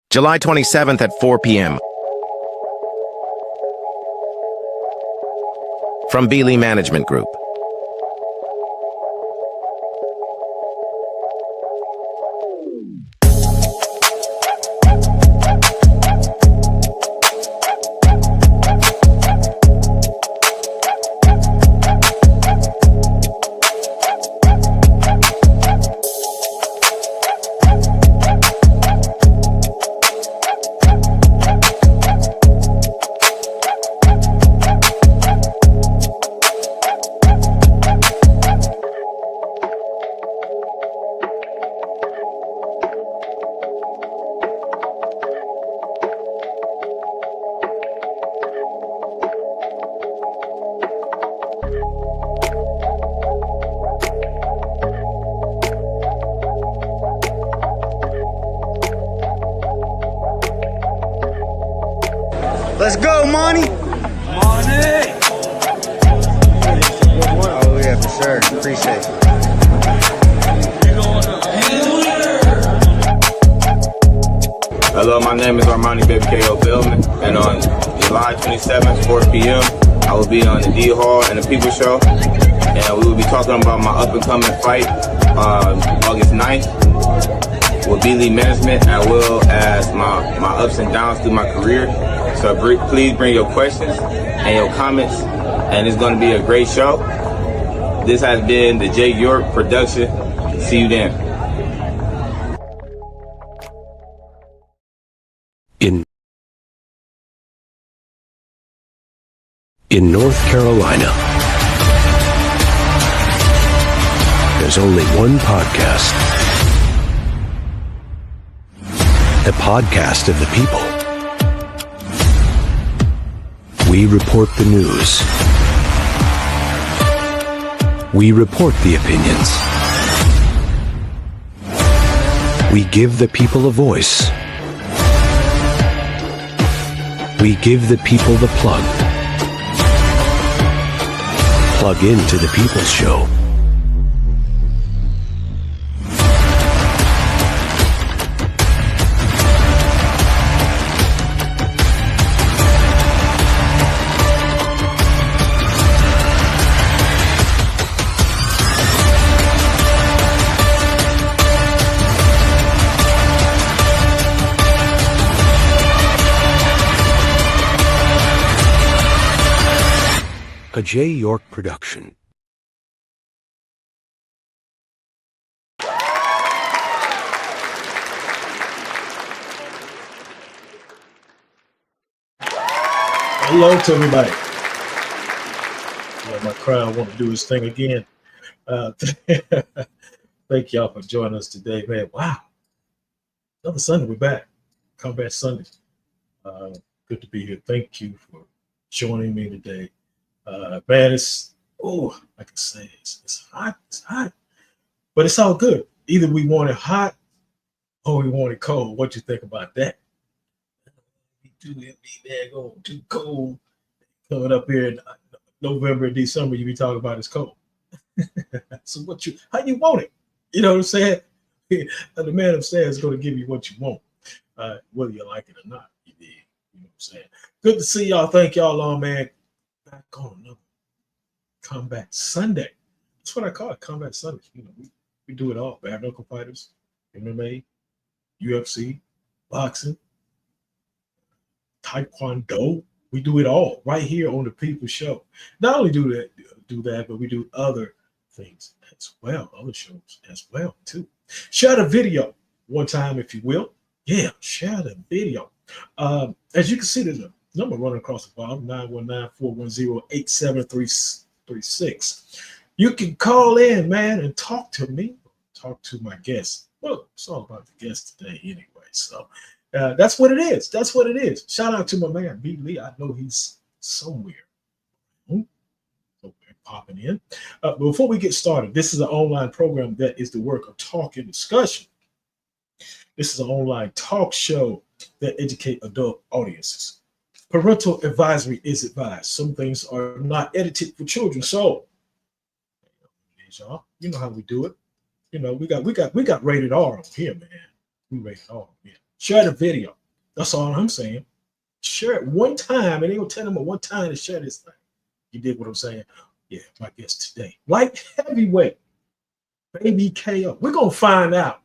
July 27th at 4 p.m. From Belmon Management Group. Let's go, Monty. Money. Oh yeah, for sure. Appreciate it. Hello, my name is Armone Baby K.O. Belmon, and on July 27th, 4 p.m., I will be on the D Hall and the People Show, and we will be talking about my up-and-coming fight on August 9th with Belmon Management, as well as my ups and downs through my career. So please bring your questions and your comments, and it's going to be a great show. This has been the Jay York production. See you then. In North Carolina, there's only one podcast. A podcast of the people. We report the news. We report the opinions. We give the people a voice. We give the people the plug. Plug into the People's Show. A Jay York production. Hello to everybody. Yeah, my crowd want to do his thing again. Thank y'all for joining us today, man. Wow. Another Sunday, we're back. Combat Sunday. Good to be here. Thank you for joining me today. Man, I can say it's hot, but it's all good. Either we want it hot or we want it cold. What you think about that? Too heavy, man, going too cold. Coming up here in November and December, you be talking about it's cold. So how you want it? You know what I'm saying? The man upstairs is going to give you what you want, whether you like it or not. You know what I'm saying? Good to see y'all. Thank y'all, man. Back on another Combat Sunday. That's what I call it, Combat Sunday. You know, we do it all. Bare knuckle fighters, MMA, UFC, boxing, Taekwondo. We do it all right here on the People's Show. Not only do that, but we do other things as well, other shows as well too. Share the video one time, if you will. Yeah, share the video. As you can see, there's a number running across the bottom, 919-410-8736. You can call in, man, and talk to me, talk to my guests. Well, it's all about the guests today anyway. So that's what it is. That's what it is. Shout out to my man, B. Lee. I know he's somewhere popping in. Before we get started, this is an online program that is the work of talk and discussion. This is an online talk show that educate adult audiences. Parental advisory is advised. Some things are not edited for children. So, y'all, you know how we do it. You know, we got rated R on here, man. We rated R on here. Share the video. That's all I'm saying. Share it one time, and they will tell them one time to share this thing. You dig what I'm saying? Yeah, my guest today, light heavyweight, Baby KO. We're gonna find out.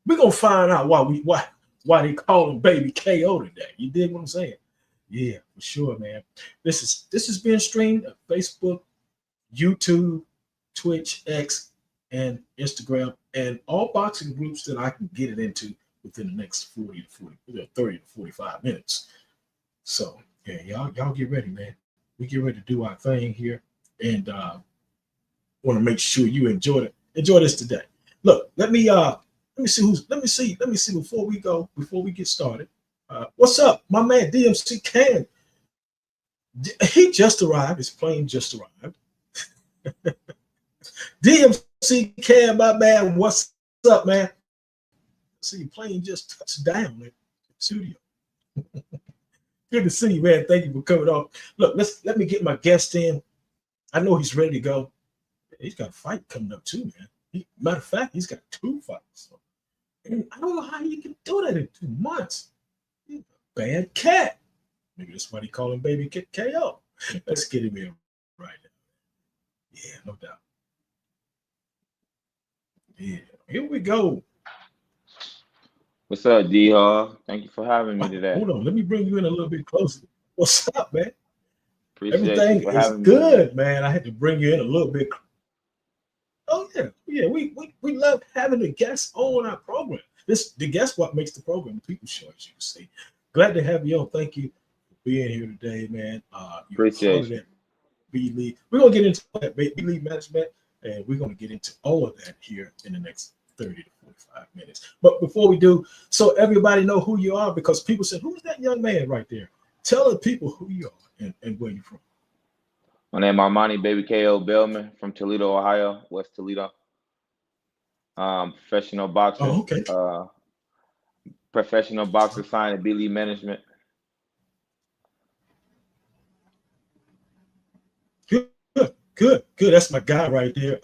We're gonna find out why they call him Baby KO today. You dig what I'm saying? Yeah, for sure, man. This is being streamed at Facebook, YouTube, Twitch, X, and Instagram, and all boxing groups that I can get it into within the next 30 to 45 minutes. So yeah, y'all get ready, man. We get ready to do our thing here, and want to make sure you enjoy this today. Look, let me see before we get started. What's up, my man DMC Can? He just arrived. His plane just arrived. DMC Can, my man, what's up, man? See, your plane just touched down in the studio. Good to see you, man. Thank you for coming on. Look, let me get my guest in. I know he's ready to go. He's got a fight coming up too, man. Matter of fact, he's got 2 fights. So, and I don't know how you can do that in 2 months. He's a bad cat. Maybe that's why they call him Baby KO. Let's get him in right now. Yeah, no doubt. Yeah, here we go. What's up, D-Hall? Thank you for having me today. Hold on, let me bring you in a little bit closer. What's up, man? Appreciate Everything you for is having good, man. I had to bring you in a little bit. Oh yeah. We love having the guests on our program. The guest what makes the program the people show, as you can see. Glad to have you on. Thank you for being here today, man. Appreciate you. B-League. We're gonna get into that B-League management, and we're gonna get into all of that here in the next 30 to 45 minutes. But before we do, so everybody know who you are, because people said, who's that young man right there? Tell the people who you are and where you're from. My name is Armone Baby KO Belmon from Toledo, Ohio, West Toledo. Professional boxer. Oh, okay. Professional boxer signed at B-League Management. Good. That's my guy right there.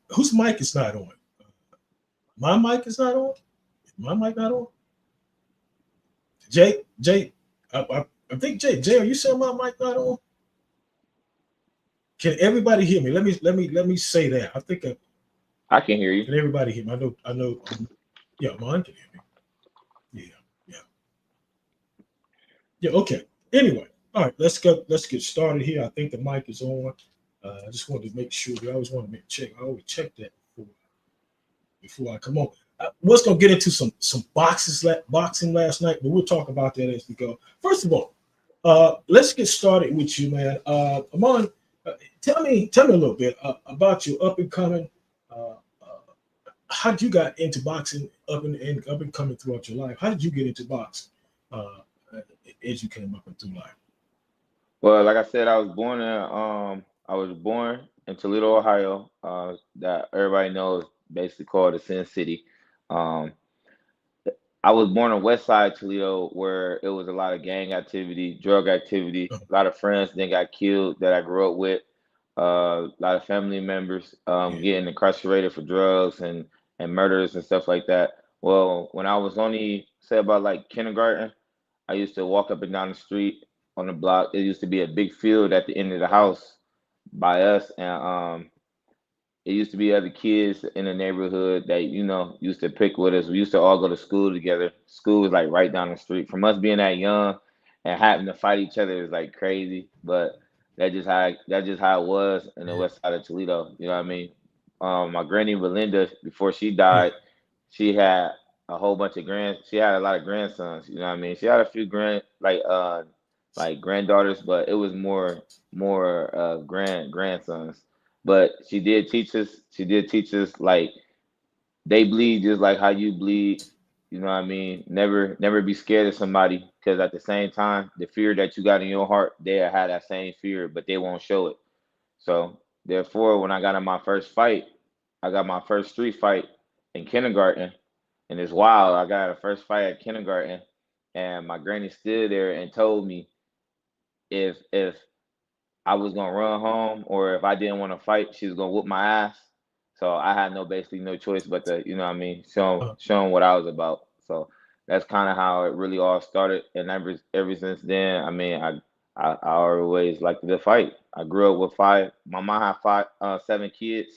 Whose mic is not on? My mic is not on? My mic not on? Jay, I think Jay, are you saying my mic not on? Can everybody hear me? Let me say that. I think I can hear you. Can everybody hear me? I know. Yeah, mine can hear me. Yeah. Okay. Anyway, all right. Let's get started here. I think the mic is on. I just wanted to make sure. I always want to check. I always check that before I come on. Was gonna get into some boxing last night, but we'll talk about that as we go. First of all, let's get started with you, man. Armone, tell me a little bit about your up and coming. How did you got into boxing up and coming throughout your life? How did you get into boxing as you came up and through life? Well, like I said, I was born in Toledo, Ohio. That everybody knows, basically called the Sin City. I was born on West Side Toledo, where it was a lot of gang activity, drug activity. A lot of friends then got killed that I grew up with. A lot of family members getting incarcerated for drugs and murders and stuff like that. Well, when I was only, say, about like kindergarten, I used to walk up and down the street on the block. It used to be a big field at the end of the house by us, and it used to be other kids in the neighborhood that, used to pick with us. We used to all go to school together. School was like right down the street. From us being that young and having to fight each other is like crazy, but that's just how it was in the West Side of Toledo. You know what I mean? My granny Belinda, before she died, she had a whole bunch of she had a lot of grandsons. You know what I mean? She had a few granddaughters, but it was more grandsons. But she did teach us like they bleed just like how you bleed. You know what I mean? Never be scared of somebody, because at the same time, the fear that you got in your heart, they have that same fear, but they won't show it. So therefore, when I got in my first fight, I got my first street fight in kindergarten, and it's wild. I got a first fight at kindergarten, and my granny stood there and told me if I was gonna run home or if I didn't want to fight, she was gonna whoop my ass. So I had basically no choice but to, you know what I mean, show 'em what I was about. So that's kind of how it really all started. And ever since then, I mean, I always liked to fight. I grew up with five. My mom had 7 kids.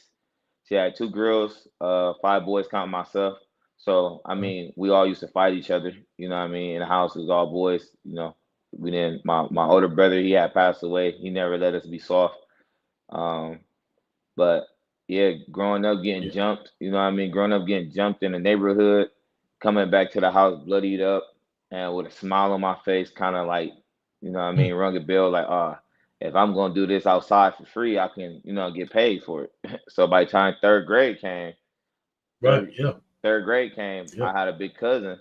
She had 2 girls, 5 boys, counting myself. So I mean, we all used to fight each other. You know what I mean? In the house, it was all boys. You know, we didn't. My older brother, he had passed away. He never let us be soft. Um, but yeah, growing up getting Yeah. jumped, you know what I mean? Growing up getting jumped in the neighborhood, coming back to the house bloodied up and with a smile on my face, kind of like, you know what I Mm. mean, rung a bell like, if I'm gonna do this outside for free, I can, get paid for it. So by the time Right. third Yeah. third grade came, Yeah. I had a big cousin.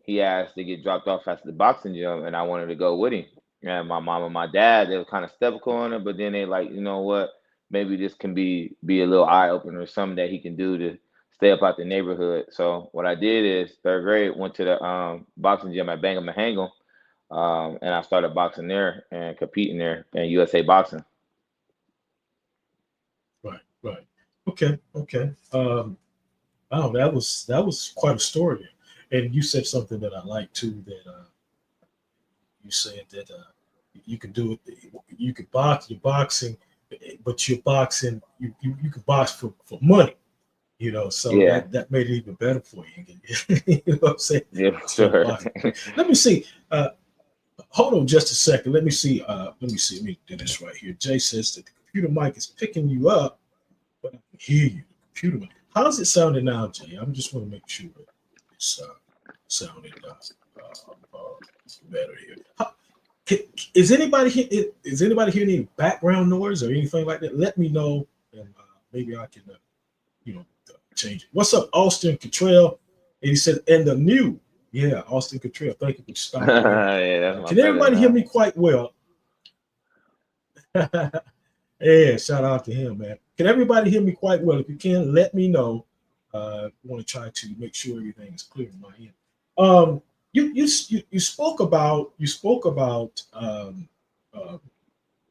He asked to get dropped off at the boxing gym, and I wanted to go with him. And my mom and my dad, they were kind of skeptical on it, but then they like, you know what? Maybe this can be a little eye opener or something that he can do to stay up out the neighborhood. So what I did is third grade went to the boxing gym at Belmon, and I started boxing there and competing there in USA boxing. Right. Right. Okay. Okay. Wow, that was quite a story. And you said something that I like too. That you said that you could do it. You could box. You're boxing, but you're boxing. You could box for money. So Yeah, that made it even better for you. You know what I'm saying? yeah, Instead of sure. boxing. Let me see. Hold on just a second. Let me see. Let me see. Let me do this right here. Jay says that the computer mic is picking you up, but I can hear you. The computer mic. How's it sounding now, Jay? I just want to make sure it's sounding better here. Is anybody here? Is anybody hearing any background noise or anything like that? Let me know, and maybe I can, change it. What's up, Austin Cottrell? And he said, and the new, yeah, Austin Cottrell. Thank you for stopping in. Yeah, that's my Can brother, everybody hear man. me quite well? Yeah, shout out to him, man. Can everybody hear me quite well? If you can, let me know. I want to try to make sure everything is clear in my end. You spoke about uh,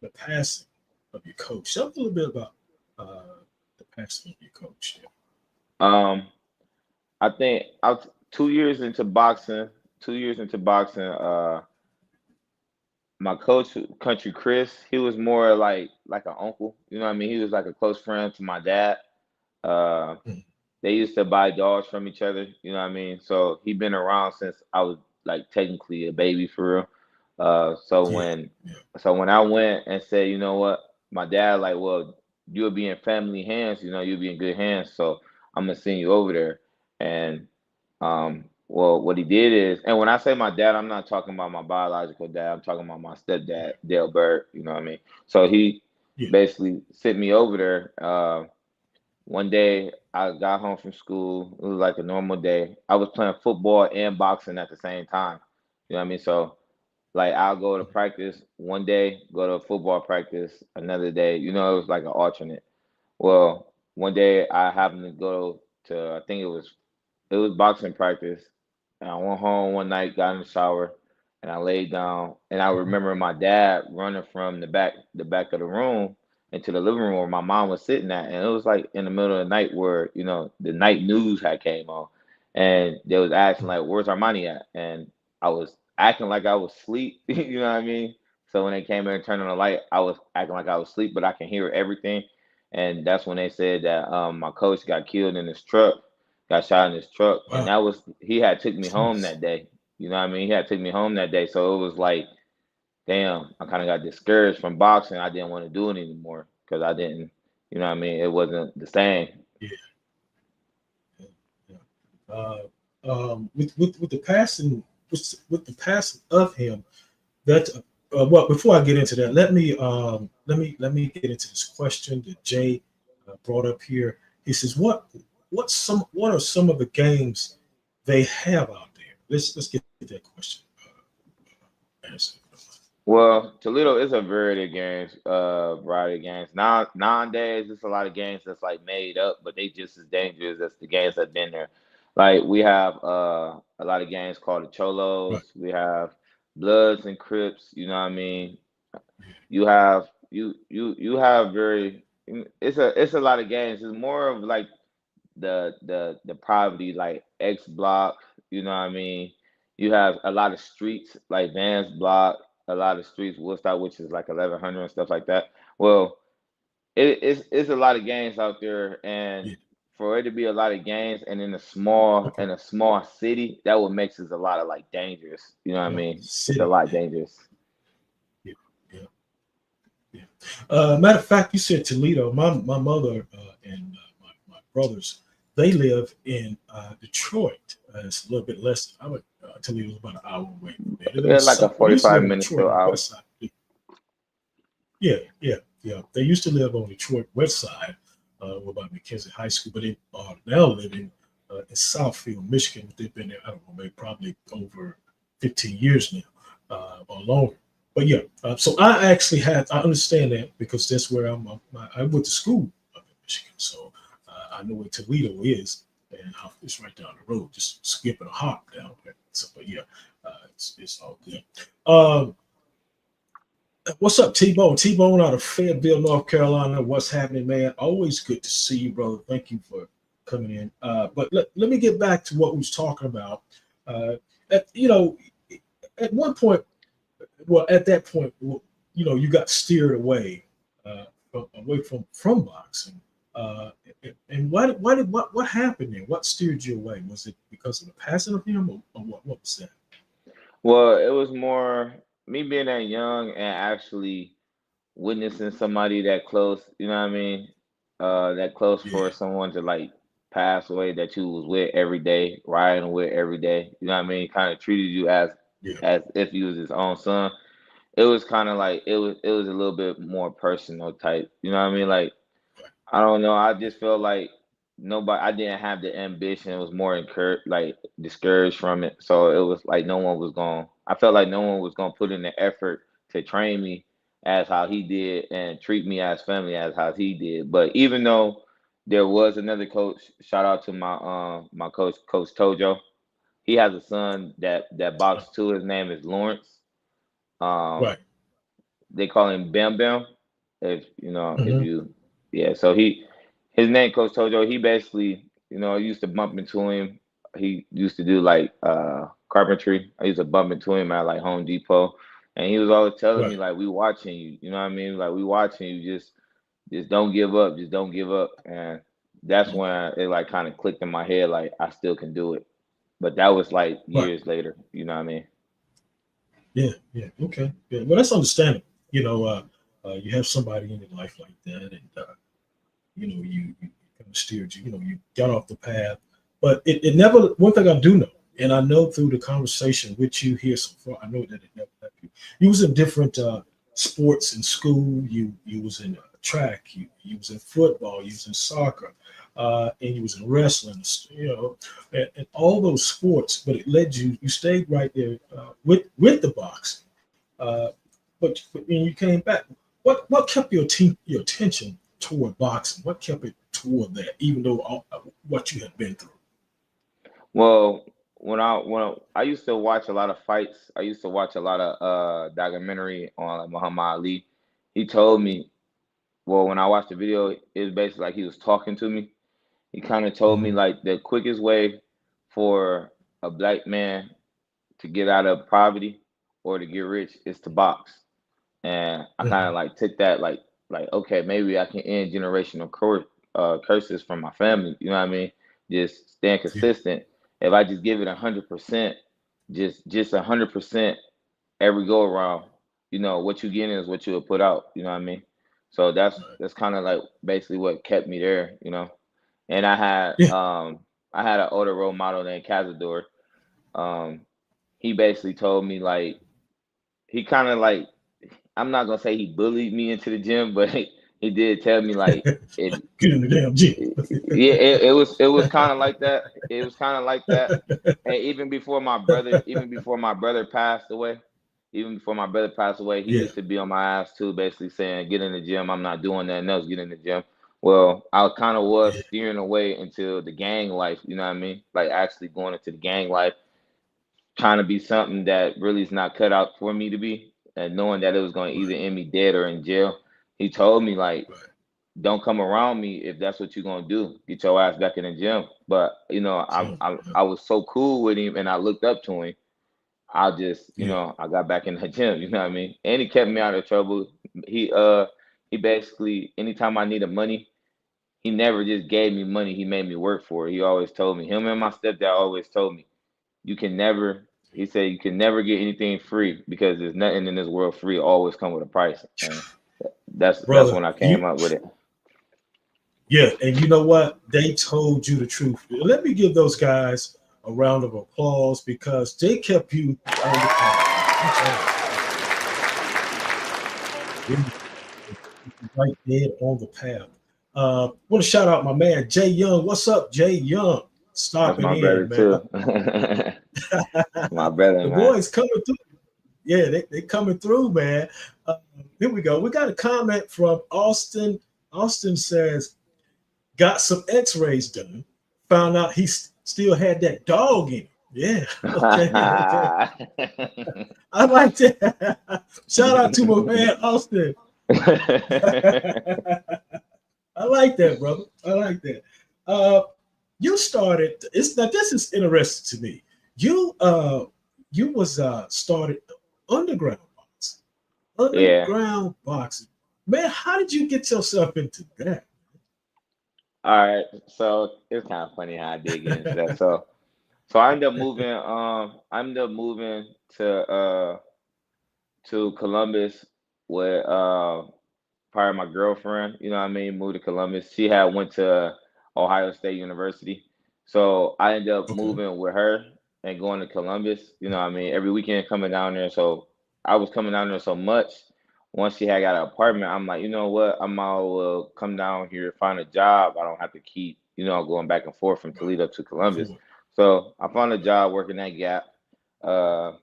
the passing of your coach. Tell me a little bit about the passing of your coach. Um, I think I was 2 years into boxing. 2 years into boxing, my coach, Country Chris, he was more like an uncle. You know what I mean? He was like a close friend to my dad. Uh, Yeah. they used to buy dogs from each other. You know what I mean? So he been around since I was like technically a baby for real. Uh, so Yeah. when Yeah. so when I went and said, you know what, my dad like, well, you'll be in family hands. You'll be in good hands. So I'm gonna send you over there. And well, what he did is, and when I say my dad, I'm not talking about my biological dad. I'm talking about my stepdad, Dale Bird. You know what I mean? So he Yeah. basically sent me over there. One day I got home from school. It was like a normal day. I was playing football and boxing at the same time. You know what I mean? So like I'll go to practice one day, go to football practice another day. It was like an alternate. Well, one day I happened to go to, I think it was boxing practice. And I went home one night, got in the shower, and I laid down. And I Mhm. remember my dad running from the back of the room into the living room where my mom was sitting at. And it was like in the middle of the night where, the night news had came on. And they was asking like, where's Armani at? And I was acting like I was asleep, you know what I mean? So when they came in and turned on the light, I was acting like I was asleep, but I can hear everything. And that's when they said that my coach got killed in his truck, got shot in his truck, and Wow. that was he had took me home Jeez. that day. You know what I mean? He had took me home that day, so it was like, damn, I kind of got discouraged from boxing. I didn't want to do it anymore because I didn't, you know what I mean? It wasn't the same. Yeah. Yeah. Yeah. With the passing with the passing of him, that well, before I get into that, let me get into this question that Jay brought up here. He says, what are some of the games they have out there? Let's get that question answered. Well, Toledo is a variety of games. Nowadays, it's a lot of games that's like made up, but they just as dangerous as the games that been there. Like we have a lot of games called the Right. Cholos. We have Bloods and Crips. You know what I mean? You have very. It's a lot of games. It's more of like the poverty like X Block. You know what I mean? You have a lot of streets like Vans Block, a lot of streets, Woodstock, which is like 1100 and stuff like that. Well, it's a lot of gangs out there, and Yeah. for it to be a lot of gangs and Okay. in a small city, that what makes it a lot of like dangerous. You know what I Well, mean? It's a city. lot dangerous. Yeah. Yeah. Yeah. Matter of fact, you said Toledo. My mother and my brothers, they live in Detroit. It's a little bit less. I would Toledo's about an hour away from there. They live in Yeah, like a South. They used to 45 live on minutes to Detroit an on the hour. west side. Yeah, yeah, yeah. They used to live on Detroit west side, about McKenzie High School, but they are now living in Southfield, Michigan. They've been there, I don't know, maybe probably over 15 years now, or longer. But yeah, so I understand that because that's where I went to school up in Michigan, so I know where Toledo is, and it's right down the road, just skipping a hop down there. So, but yeah, it's all good. Um, What's up, T-Bone? T-Bone out of Fayetteville, North Carolina. What's happening, man? Always good to see you, brother. Thank you for coming in. But let me get back to what we was talking about. Uh, you know, at one point, well, at that point, you know, you got steered away, away from boxing. Uh, and what happened there? What steered you away? Was it because of the passing of him, or what was that? Well, it was more me being that young and actually witnessing somebody that close, you know what I mean? That close for Yeah, someone to like pass away that you was with every day, riding with every day. You know what I mean? Kind of treated you yeah, as if you was his own son. It was kind of like it was a little bit more personal type. You know what I mean? Like I don't know. I just felt like nobody. I didn't have the ambition. It was more encouraged, like discouraged from it. So it was like no one was going. I felt like no one was going to put in the effort to train me as how he did and treat me as family as how he did. But even though there was another coach, shout out to my coach, Coach Tojo. He has a son that boxes too. His name is Lawrence. Um, right. they call him Bam Bam. If you know, if Hmm. you, yeah. So his name Coach Tojo. He basically, I used to bump into him. He used to do like carpentry. I used to bump into him at like Home Depot, and he was always telling me Right. like, "We watching you." You know what I mean? Like we watching you. Just don't give up. Just don't give up. And that's Okay. when it like kind of clicked in my head. Like I still can do it. But that was like Right. years later. You know what I mean? Yeah, yeah, okay. Yeah. Well, that's understandable. You know, you have somebody in your life like that, and you know, you kind of steered you. You know, you got off the path, but it never. One thing I do know, and I know through the conversation with you here so far, I know that it never left you. You was in different sports in school. You was in track. You was in football. You was in soccer. And you was in wrestling, you know, and all those sports, but it led you. You stayed right there with the boxing, uh, but when you came back, what kept your attention toward boxing? What kept it toward that, even though what you had been through? Well, when I used to watch a lot of fights, I used to watch a lot of documentary on like Muhammad Ali. He told me, well, when I watched the video, it was basically like he was talking to me. He kind of told me Hmm. like the quickest way for a black man to get out of poverty or to get rich is to box. And I kind of Hmm. like took that like okay, maybe I can end generational curses from my family. You know what I mean? Just staying Yeah, consistent. If I just give it 100%, just 100% every go around, what you get in is what you'll put out. You know what I mean? So right. that's kind of like basically what kept me there. And Yeah, I had an older role model named Cazador. Um, he basically told me like he kind of like I'm not gonna say he bullied me into the gym, but he did tell me like it. get in the damn gym. Yeah, it was kind of like that. It was kind of like that. And even before my brother passed away, he Yeah, used to be on my ass too, basically saying, "Get in the gym. I'm not doing nothing else. Get in the gym." Well, I kind of was yeah, steering away into the gang life. You know what I mean? Like actually going into the gang life, trying to be something that really is not cut out for me to be, and knowing that it was going to right, either end me dead or in jail. He told me like right. don't come around me if that's what you're gonna do. Get your ass back in the gym. But you know, I was so cool with him, and I looked up to him. I just, you yeah. know, I got back in the gym. You know what I mean? And he kept me out of trouble. He basically, anytime I needed money, he never just gave me money. He made me work for it. He always told me. Him and my stepdad always told me, you can never. He said you can never get anything free because there's nothing in this world free. It always come with a price. And that's Brother, when I came you up with it. yeah, and you know what? They told you the truth. Let me give those guys a round of applause because they kept you on the path. Right there on the path. Want to shout out my man Jay Young. What's up, Jay Young? That's Stopping my brother in, man. too. My brother, The man. boys coming through. Yeah, they coming through, man. Here we go. We got a comment from Austin. Austin says, got some x-rays done. Found out he still had that dog in him. Yeah. Okay. Okay. I like that. Shout out to my man Austin. I like that, brother. I like that. You started. It's now. This is interesting to me. You was started underground boxing. Yeah. Underground boxing. Man, how did you get yourself into that? All right. So it's kind of funny how I did get into that. So I ended up moving. I ended up moving to Columbus with part of my girlfriend. You know what I mean? Moved to Columbus. She had went to Ohio State University. So I ended up Okay. moving with her and going to Columbus. You know what I mean? Every weekend coming down there. So I was coming down there so much. Once she had got an apartment, I'm like, you know what? I might well come down here, find a job. I don't have to keep, going back and forth from Right. Toledo to Columbus. Forward. So I found a job working that Gap. Uh,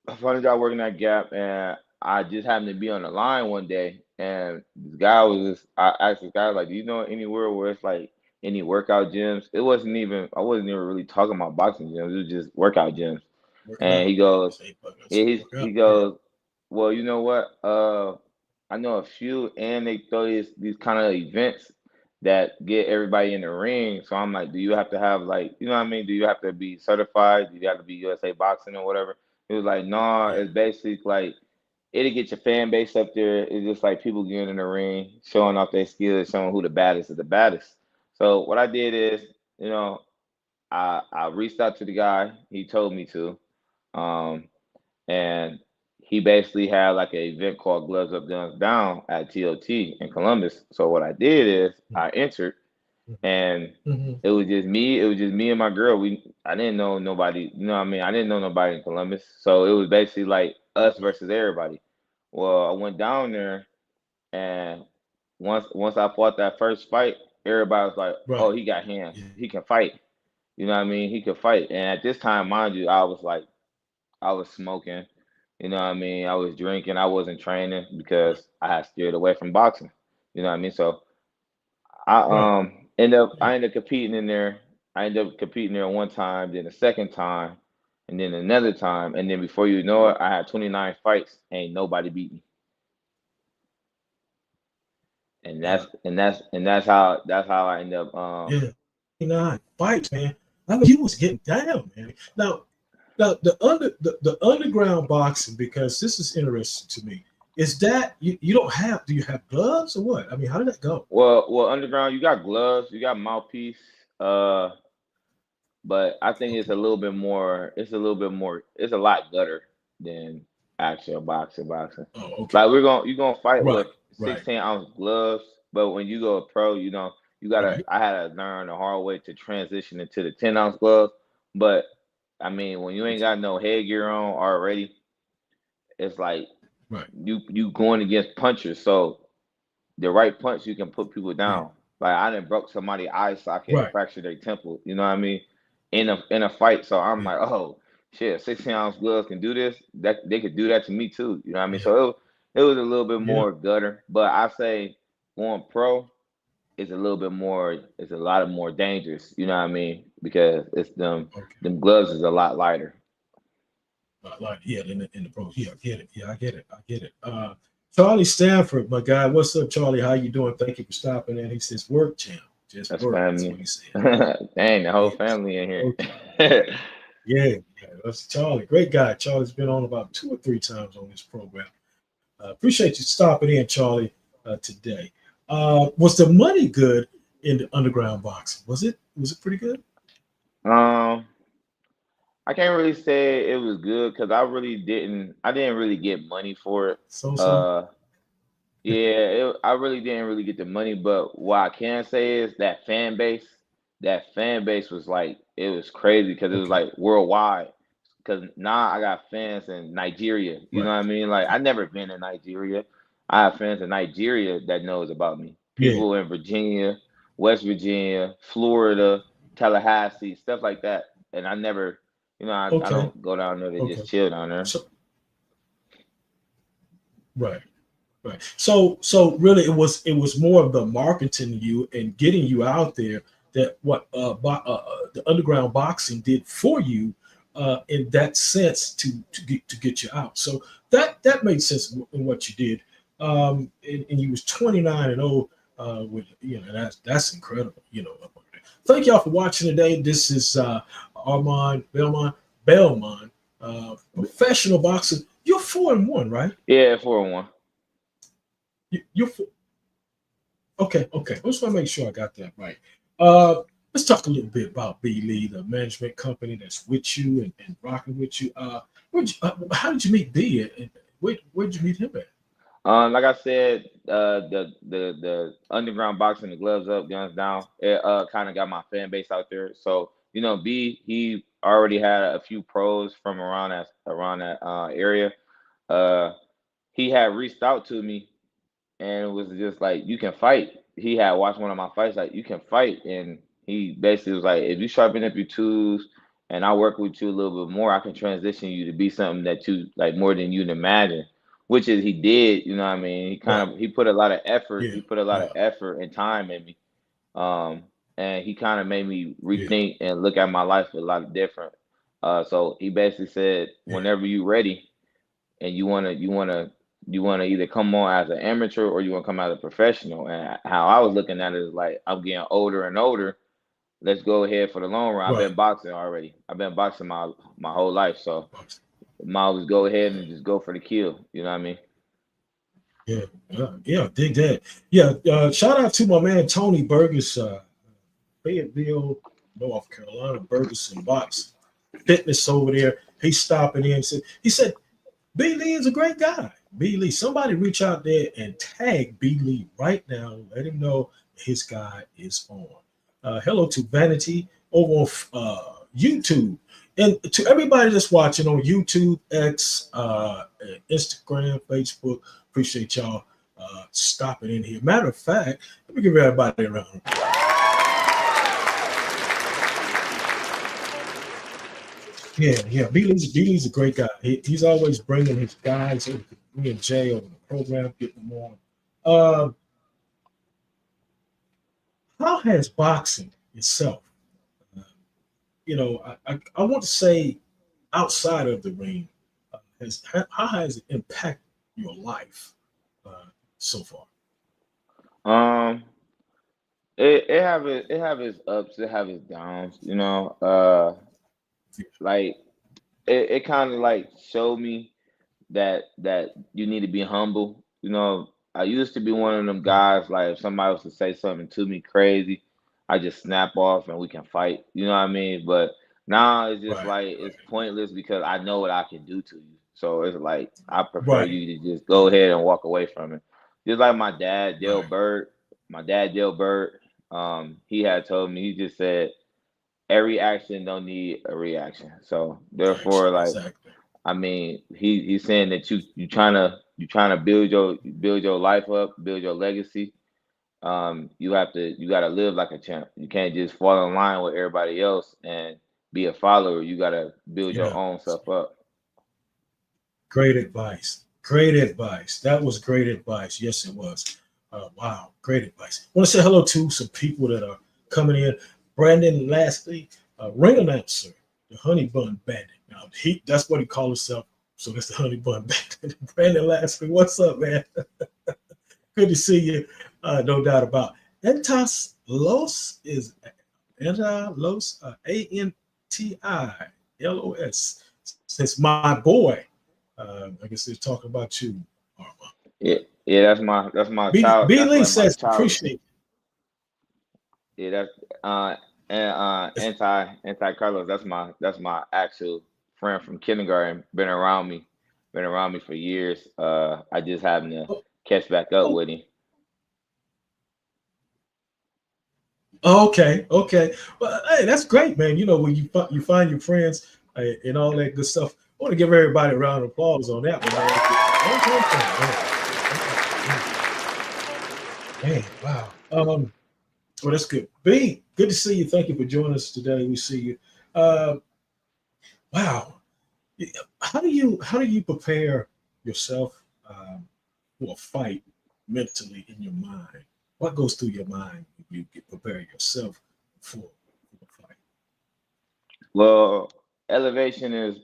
I found a job working that Gap, and I just happened to be on the line one day, and this guy was just, I asked this guy, like, do you know anywhere where it's like any workout gyms? I wasn't even really talking about boxing gyms, it was just workout gyms. Working And out. he Yeah. goes, Say, yeah, work he out. Yeah. goes, well, you know what? I know a few, and they throw these kind of events that get everybody in the ring. So I'm like, do you have to have like, you know what I mean? Do you have to be certified? Do you have to be USA Boxing or whatever? He was like, no, Yeah. it's basically like it'll get your fan base up there. It's just like people getting in the ring, showing off their skills, showing who the baddest is the baddest. So what I did is, I reached out to the guy. He told me to. Um, and he basically had like an event called Gloves Up, Guns Down at TOT in Columbus. So what I did is I entered, and Mm-hmm. it was just me. It was just me and my girl. I didn't know nobody. You know what I mean? I didn't know nobody in Columbus. So it was basically like us versus everybody. Well, I went down there, and once I fought that first fight, everybody was like, "Oh, Right. he got hands. Yeah. He can fight." You know what I mean? He could fight. And at this time, mind you, I was smoking. You know what I mean? I was drinking. I wasn't training Right. because I had steered away from boxing. You know what I mean? So Right. I ended up competing in there. I ended up competing there one time, then a second time, and then another time, and then before you know it, I had 29 fights. Ain't nobody beat me. And Uh, that's how I end up yeah. 9 fights, man. I mean, you was getting down, man. Now the underground boxing, because this is interesting to me. Is that you don't have? Do you have gloves or what? I mean, how did that go? well underground, you got gloves, you got mouthpiece, uh but I think Okay. it's a lot better than actual boxing. Oh, okay. Like you're gonna fight with Right. Right. 16-ounce gloves, but when you go pro, Right. I had to learn the hard way to transition into the 10-ounce gloves. But I mean, when you ain't Okay. got no headgear on already, it's like Right. you going against punchers. So the right punch you can put people Yeah. down. Like I done broke somebody's eye socket and Right. fractured their temple. You know what I mean? In a fight. So I'm Yeah. like, oh shit, 16-ounce gloves can do this. That they could do that to me too. You know what I mean? Yeah. So it was a little bit Yeah. more gutter. But I say going pro is a little bit more. It's a lot of more dangerous. You know what I mean? Because it's Okay. them gloves is a lot lighter. Like yeah, in the pros. Yeah, I get it. Yeah, I get it. I get it. Charlie Stanford, my guy. What's up, Charlie? How you doing? Thank you for stopping in. He says, work, champ. Just That's work. That's what family. he said. Dang, the whole Yes. family in here. Okay. Yeah, that's Charlie. Great guy. Charlie's been on about 2 or 3 times on this program. Appreciate you stopping in, Charlie, today. Was the money good in the underground boxing? Was it pretty good? um, I can't really say it was good because I didn't really get money for it. So. Uh, yeah, I really didn't really get the money, but what I can say is that fan base was like it was crazy because it was Okay. like worldwide. Because now I got fans in Nigeria. You know Right. what I mean? Like I never been in Nigeria. I have fans in Nigeria that knows about me. Yeah. People in Virginia, West Virginia, Florida, Tallahassee, stuff like that. And I never, I Okay. don't go down there to Okay. just chill down there. So right. Right. So really it was more of the marketing you and getting you out there that what the underground boxing did for you in that sense to get you out. So that made sense in what you did. And you was 29 and 0 with that's incredible, Thank y'all for watching today. This is Armone Belmon, professional boxer. You're 4-1, right? Yeah, 4-1. You're okay. I just want to make sure I got that right. Let's talk a little bit about B Lee, the management company that's with you and rocking with you. How did you meet B? And where'd you meet him at? Like I said, the underground boxing, the gloves up, guns down, it kind of got my fan base out there. So B, he already had a few pros from around that area. Uh, he had reached out to me and it was just like you can fight. He had watched one of my fights, like you can fight, and he basically was like, if you sharpen up your tools and I work with you a little bit more, I can transition you to be something that you like more than you'd imagine. Which is he did, you know what I mean? Right. He put a lot of effort. Yeah. He put a lot of Yeah. effort and time in me. And he kind of made me Yeah. rethink and look at my life a lot different. So he basically said, Yeah. whenever you ready and you wanna either come on as an amateur or you wanna come as a professional. And how I was looking at it is like I'm getting older and older. Let's go ahead for the long run. I've Right. been boxing already. I've been boxing my whole life, so might as well go ahead and just go for the kill. You know what I mean? Yeah. Dig that. Yeah. Shout out to my man Tony Burgess, Fayetteville, North Carolina, Burgess and Box Fitness over there. He's stopping in. He said B Lee is a great guy. B Lee, somebody reach out there and tag B Lee right now. Let him know his guy is on. Hello to Vanity over on YouTube. And to everybody that's watching on YouTube, X, Instagram, Facebook, appreciate y'all stopping in here. Matter of fact, let me give everybody a round. Yeah. B Lee's a great guy. He's always bringing his guys, me and Jay over the program, getting them on. How has boxing itself, I want to say outside of the ring, how has it impacted your life so far? Um, it have its ups, it have its downs. Like it kind of like showed me that you need to be humble. I used to be one of them guys like if somebody was to say something to me crazy, I just snap off and we can fight. You know what I mean? But now it's just Right, like it's pointless because I know what I can do to you. So it's like I prefer right, you to just go ahead and walk away from it. Just like right. My dad Dale Bird, he had told me, he just said every action don't need a reaction. So therefore, like Exactly. I mean, he's saying that you trying to build your life up, build your legacy. You gotta live like a champ. You can't just fall in line with everybody else and be a follower. You gotta build your Yeah. own stuff up. Great advice. Great advice. That was great advice. Yes, it was. Wow, great advice. I want to say hello to some people that are coming in. Brandon Lastly, ring announcer, the Honey Bun Bandit. Now, that's what he calls himself. So that's the honey bun. Brandon Lashley, what's up, man? Good to see you. No doubt about it. Antas Los is Anti Los, ANTILOS. Since my boy, I guess they're talking about you, Armone. Yeah, that's my child. B That's Lee like my says child. appreciate. Yeah, that's and anti Carlos. That's my actual friend from kindergarten. Been around me for years. I just happened to Oh, catch back up oh, with him. okay, okay. Well, hey, that's great, man. You know, when you find your friends and all that good stuff. I want to give everybody a round of applause on that one, man. Man, wow. Well, that's good. B, good to see you. Thank you for joining us today. We see you. Uh, wow. How do you prepare yourself for a fight mentally in your mind? What goes through your mind when you prepare yourself for a fight? Well, elevation is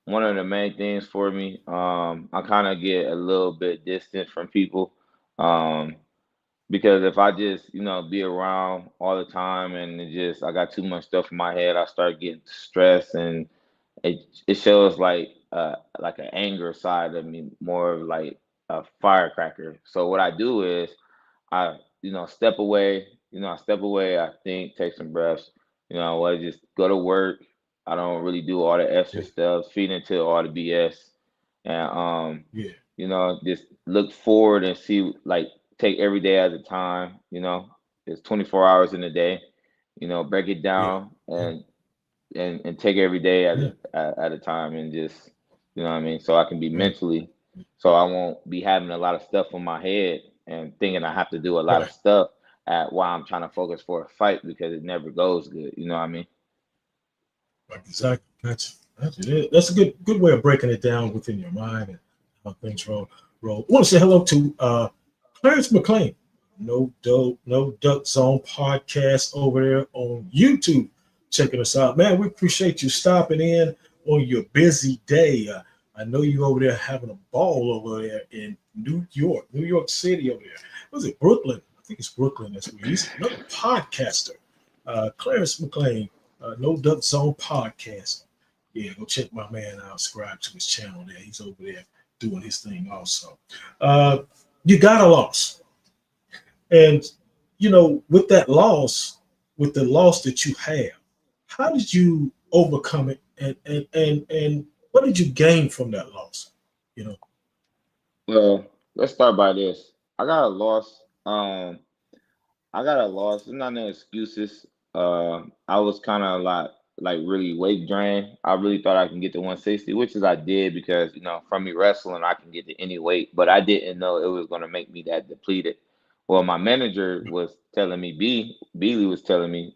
one of the main things for me. I kind of get a little bit distant from people. Um, because if I just be around all the time and I got too much stuff in my head, I start getting stressed, and it shows like an anger side of me, more of like a firecracker. So what I do is I step away. I step away. I think, take some breaths. I just go to work. I don't really do all the extra Yeah, stuff, feed into all the BS, and yeah, just look forward and see, like, take every day at a time. There's 24 hours in a day. Break it yeah, down yeah, and take every day yeah. at a time, and just what I mean, so I can be Right, mentally, so I won't be having a lot of stuff in my head and thinking I have to do a lot of right, stuff at while I'm trying to focus for a fight, because it never goes good. You know what I mean? right. Exactly. That's a good way of breaking it down within your mind and how things roll. I want to say hello to Clarence McLean. No Duck Zone podcast over there on YouTube. Checking us out, man. We appreciate you stopping in on your busy day. I know you over there having a ball over there in New York City over there. Was it Brooklyn? I think it's Brooklyn. That's where he's another podcaster. Clarence McLean, No Duck Zone podcast. Yeah, go check my man out. Subscribe to his channel there. He's over there doing his thing also. Uh, you got a loss. And with that loss, with the loss that you have, how did you overcome it, and what did you gain from that loss? You know, Well, let's start by this. I got a loss. I got a loss. It's not no excuses. I was kind of like really weight drained. I really thought I can get to 160, which is I did, because from me wrestling I can get to any weight, but I didn't know it was gonna make me that depleted. Well, my manager was telling me, Beely was telling me,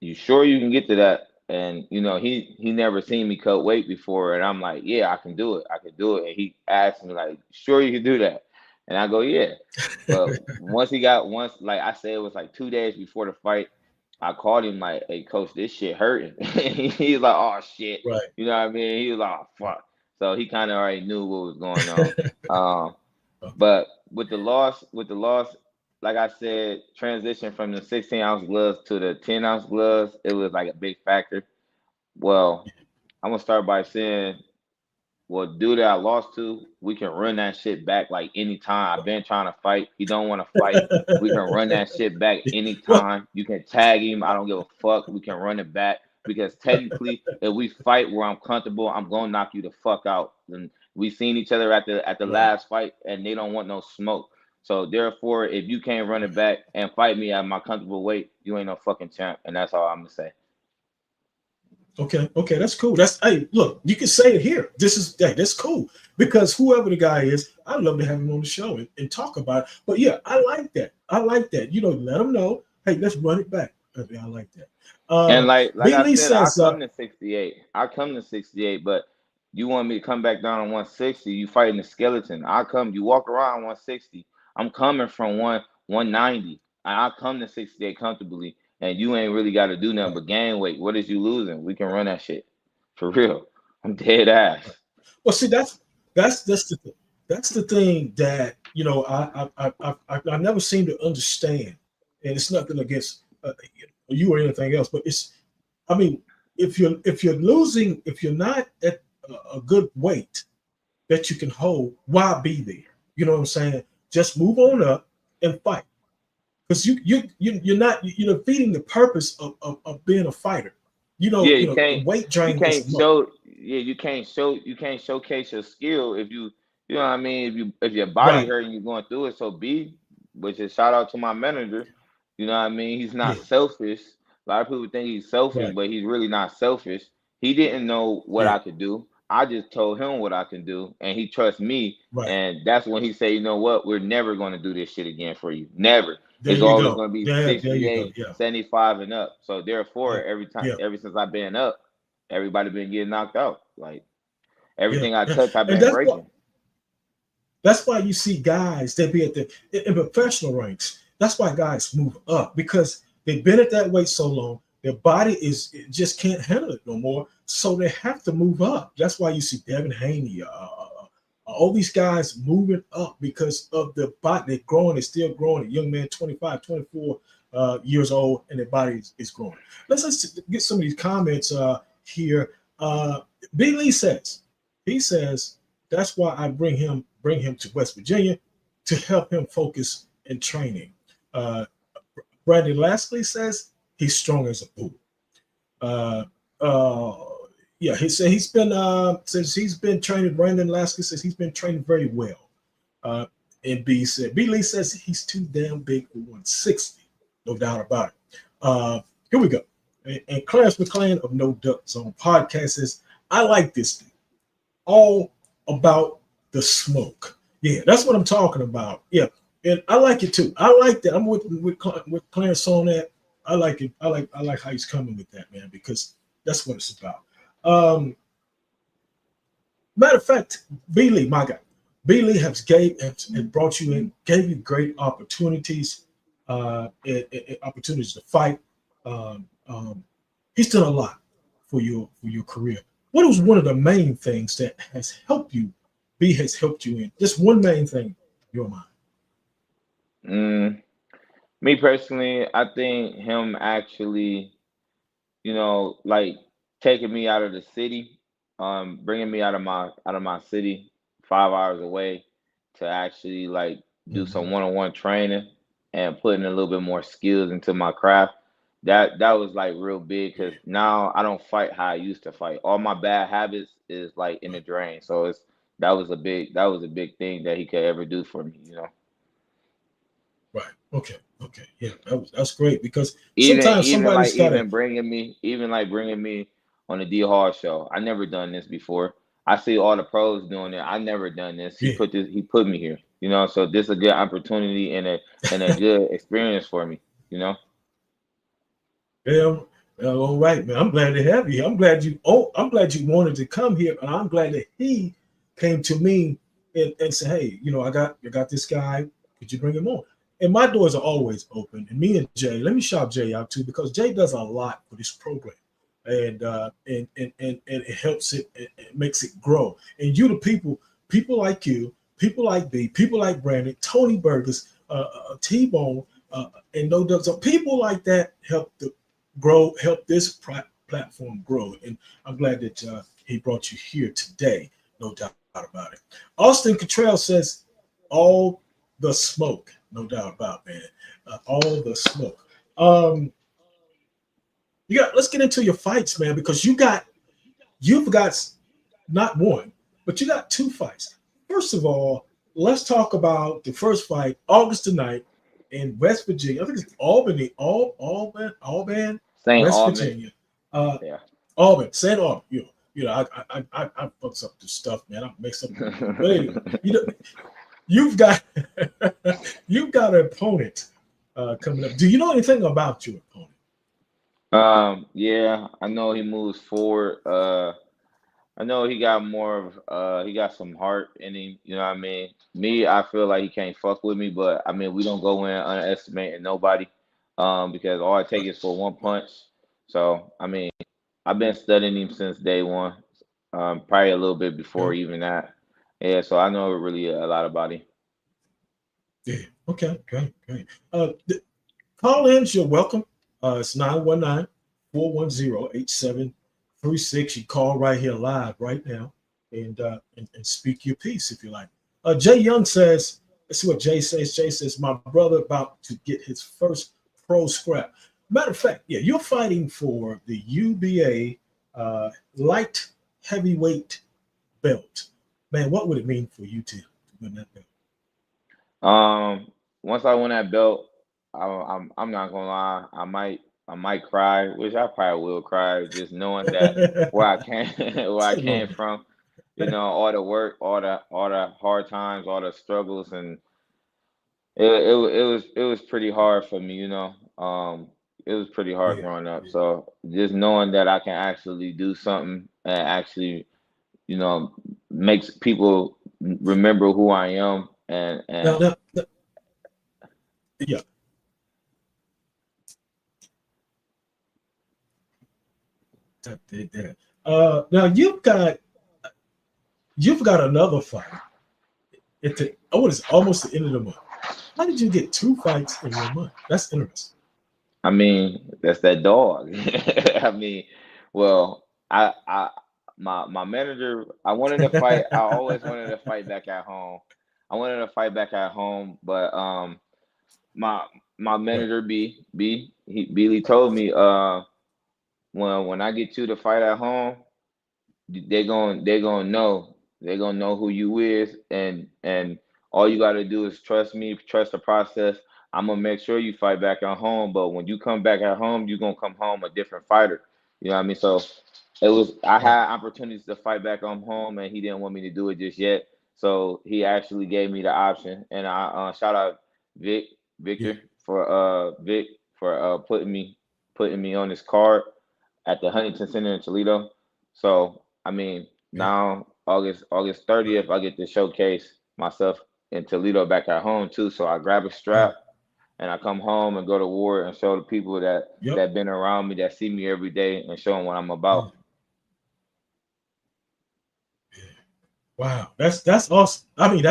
you sure you can get to that? And he never seen me cut weight before, and I'm like, yeah, I can do it. I can do it. And he asked me, like, sure you can do that? And I go, yeah. But once, like I said, it was like 2 days before the fight, I called him like, hey coach, this shit hurting. He's like, oh shit. right? You know what I mean? He was like, oh fuck. So he kind of already knew what was going on. Um, but with the loss, like I said, transition from the 16-ounce gloves to the 10-ounce gloves, it was like a big factor. Well, I'm gonna start by saying, well, dude that I lost to, we can run that shit back like anytime. I've been trying to fight. He don't want to fight. We can run that shit back Well, anytime. You can tag him. I don't give a fuck. We can run it back, because technically, if we fight where I'm comfortable, I'm gonna knock you the fuck out. And we seen each other at the right, last fight, and they don't want no smoke. So therefore, if you can't run it right. back and fight me at my comfortable weight, you ain't no fucking champ. And that's all I'm gonna say. Okay, that's cool. Hey, look, you can say it here. That's cool, because whoever the guy is, I'd love to have him on the show and talk about it. But yeah, I like that. I like that. Let him know. Hey, let's run it back. I like that. And like B I Lee said, I says, come to 68. I come to 68, but you want me to come back down to 160, you fighting the skeleton. You walk around 160. I'm coming from 190. I come to 68 comfortably, and you ain't really got to do nothing right, but gain weight. What is you losing? We can run that shit. For real. I'm dead ass. Well, see, that's the thing that I never seem to understand, and it's nothing against you or anything else, but it's I mean, if you're losing, if you're not at a good weight that you can hold, why be there? You know what I'm saying? Just move on up and fight, because you're not you're defeating the purpose of being a fighter. Yeah, The weight drain is you can't showcase your skill if you know what I mean, if your body right. hurting you going through it. So B, which is shout out to my manager, you know what I mean, he's not Yeah, selfish. A lot of people think he's selfish, right. but he's really not selfish. He didn't know what Yeah, I could do. I just told him what I can do, and he trusts me. right. And that's when he said, you know what, we're never going to do this shit again for you. Never. There It's you always go. going to be There you go. 68, Yeah, 75 and up. So therefore, yeah, every time, yeah, ever since I've been up, everybody been getting knocked out. Like yeah, everything I yeah. touch, I've And been breaking. that's why you see guys that be at the in professional ranks. That's why guys move up, because they've been at that weight so long, their body it just can't handle it no more. So they have to move up. That's why you see Devin Haney, all these guys moving up because of the body. They're growing, they're still growing. A young man, 25, 24 years old, and their body is growing. Let's get some of these comments here. B. Lee he says, that's why I bring him to West Virginia to help him focus in training. Uh, Brandon Lashley says he's strong as a bull. Uh, uh, yeah, he said he's been since he's been training. Brandon Lashley says he's been training very well. Uh, and B. Lee says he's too damn big for 160, no doubt about it. Here we go. And Clarence McClain of No Duck Zone podcast says, I like this thing. All about the smoke. Yeah, that's what I'm talking about. Yeah, and I like it too. I like that. I'm with Clarence on that. I like it. I like how he's coming with that, man, because that's what it's about. Um, Matter of fact, B. Lee, my guy, B. Lee has brought you in, gave you great opportunities, opportunities to fight. He's done a lot for your career. What was one of the main things that has helped you? B has helped you in just one main thing, in your mind. Mm, Me personally, I think him actually, like taking me out of the city, bringing me out of my city, 5 hours away, to actually like do some Mhm. one-on-one training and putting a little bit more skills into my craft. That was like real big because now I don't fight how I used to fight. All my bad habits is like in the drain. So that was a big thing that he could ever do for me. Right. Okay. Okay. Yeah, that's great because Even sometimes even like somebody's got to. even like bringing me on the D Hall show. I never done this before. I see all the pros doing it. I never done this. He Yeah. put me here. So this is a good opportunity and a good experience for me. You know. Yeah. All right, man. I'm glad to have you. I'm glad you. Oh, I'm glad you wanted to come here, and I'm glad that he came to me and said, "Hey, I got this guy. Could you bring him on?" And my doors are always open. And me and Jay, let me shout Jay out too because Jay does a lot for this program, and it helps it makes it grow. And you, the people like you, people like B, people like Brandon, Tony Burgers, T-Bone, and No Ducks, people like that help this platform grow. And I'm glad that he brought you here today. No doubt about it. Austin Cottrell says, all the smoke, no doubt about, man. All the smoke. Let's get into your fights, man, because you've got not one, but you got two fights. First of all, let's talk about the first fight, August the 9th in West Virginia. I think it's Albany, Albany, Saint West Albans. Virginia. Uh, Yeah. Auburn, St. Auburn. I fucks up the stuff, man. I mix up. But anyway, you've got you've got an opponent coming up. Do you know anything about your opponent? Yeah, I know he moves forward. I know he got some heart in him, you know what I mean? Me, I feel like he can't fuck with me, but I mean we don't go in underestimating nobody. Because all it takes Right, is for one right, punch. So I mean, I've been studying him since day one. probably a little bit before Okay. even that. Yeah, so I know really a lot about him. Yeah. Okay. Great. Great. Call in. You're welcome. It's 919-410-8736. You call right here live right now and speak your piece if you like. Jay Young says, let's see what Jay says. Jay says, my brother about to get his first pro scrap. Matter of fact, yeah, you're fighting for the UBA light heavyweight belt. Man, what would it mean for you to win that belt? Once I win that belt, I'm not gonna lie, I might cry, which I probably will cry, just knowing that where I came where I Say came Lord. from, all the work, all the hard times, all the struggles, and it was pretty hard for me, it was pretty hard Yeah, growing up. yeah. So just knowing that I can actually do something and actually, you know, makes people remember who I am and Now, yeah. That did that. Now you've got another fight. What is it, almost the end of the month? How did you get two fights in 1 month? That's interesting. I mean, that's that dog. I mean, well, my manager, I wanted to fight. I always wanted to fight back at home. I wanted to fight back at home, but my my Right. manager Billy told me, when I get you to fight at home, they're gonna know who you is, and all you gotta do is trust me, trust the process. I'm gonna make sure you fight back at home, but when you come back at home, you're gonna come home a different fighter. You know what I mean? So I Right. had opportunities to fight back on home, and he didn't want me to do it just yet. So he actually gave me the option, and I shout out Vic Yeah. Vic for putting me on this card at the Huntington Center in Toledo. So I mean, Yeah. now August Right. 30th, I get to showcase myself in Toledo back at home too. So I grab a Yeah. strap and I come home and go to war and show the people Yep. that been around me, that see me every day, and show them what I'm Yeah. about. Wow. That's awesome. I mean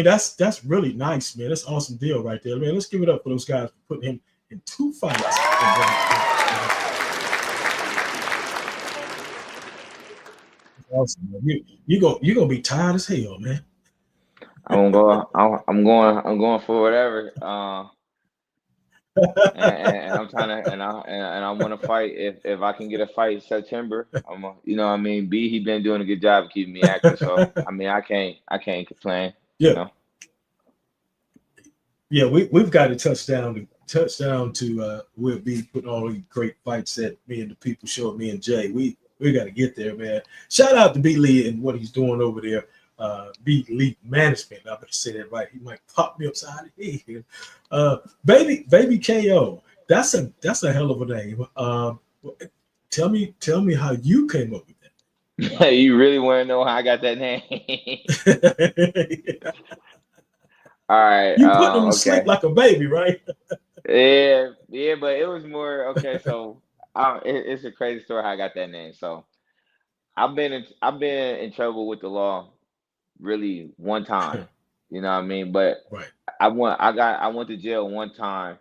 that's really nice, man. That's an awesome deal right there, man. Let's give it up for those guys for putting him in two fights in 1 month. Awesome, man. You gonna be tired as hell, man. I'm going for whatever. And I'm trying to and I want to fight if I can get a fight in September. You know what I mean. He been doing a good job of keeping me active, so I mean I can't complain. You Yeah. know. Yeah, we've got to touch down to we'll be putting all these great fights that me and the people show, me and Jay. We got to get there, man. Shout out to B Lee and what he's doing over there. B Lee Management. I better say that right. He might pop me upside the head. Baby KO. That's a hell of a name. Tell me how you came up with You really want to know how I got that name? that. All right. You putting him to sleep Okay. like a baby, right? Yeah, yeah, but it was more okay. So it's a crazy story how I got that name. So I've been in trouble with the law really one time. You know what I mean? But Right. I went to jail one time,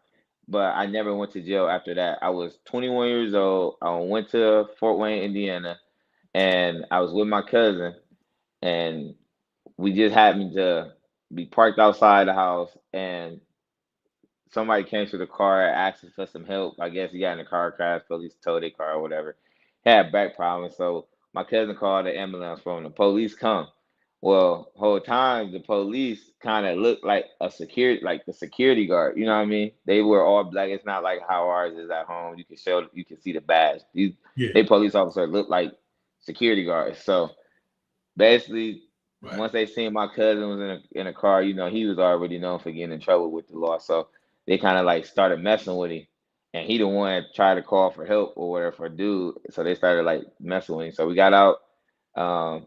but I never went to jail after that. I was 21 years old. I went to Fort Wayne, Indiana, and I was with my cousin, and we just happened to be parked outside the house, and somebody came to the car asking for some help. I guess he got in a car crash, police towed their car or whatever. Had back problems, so my cousin called the ambulance for him. The police come. Well, whole time the police kind of looked like like the security guard. You know what I mean? They were all black. It's not like how ours is at home. You can see the badge. Yeah. They police officer looked like security guards. So basically, Right. once they seen my cousin was in a car, he was already known for getting in trouble with the law. So they kind of like started messing with him, and he the one that tried to call for help or whatever for dude. So they started like messing with him. So we got out. Um,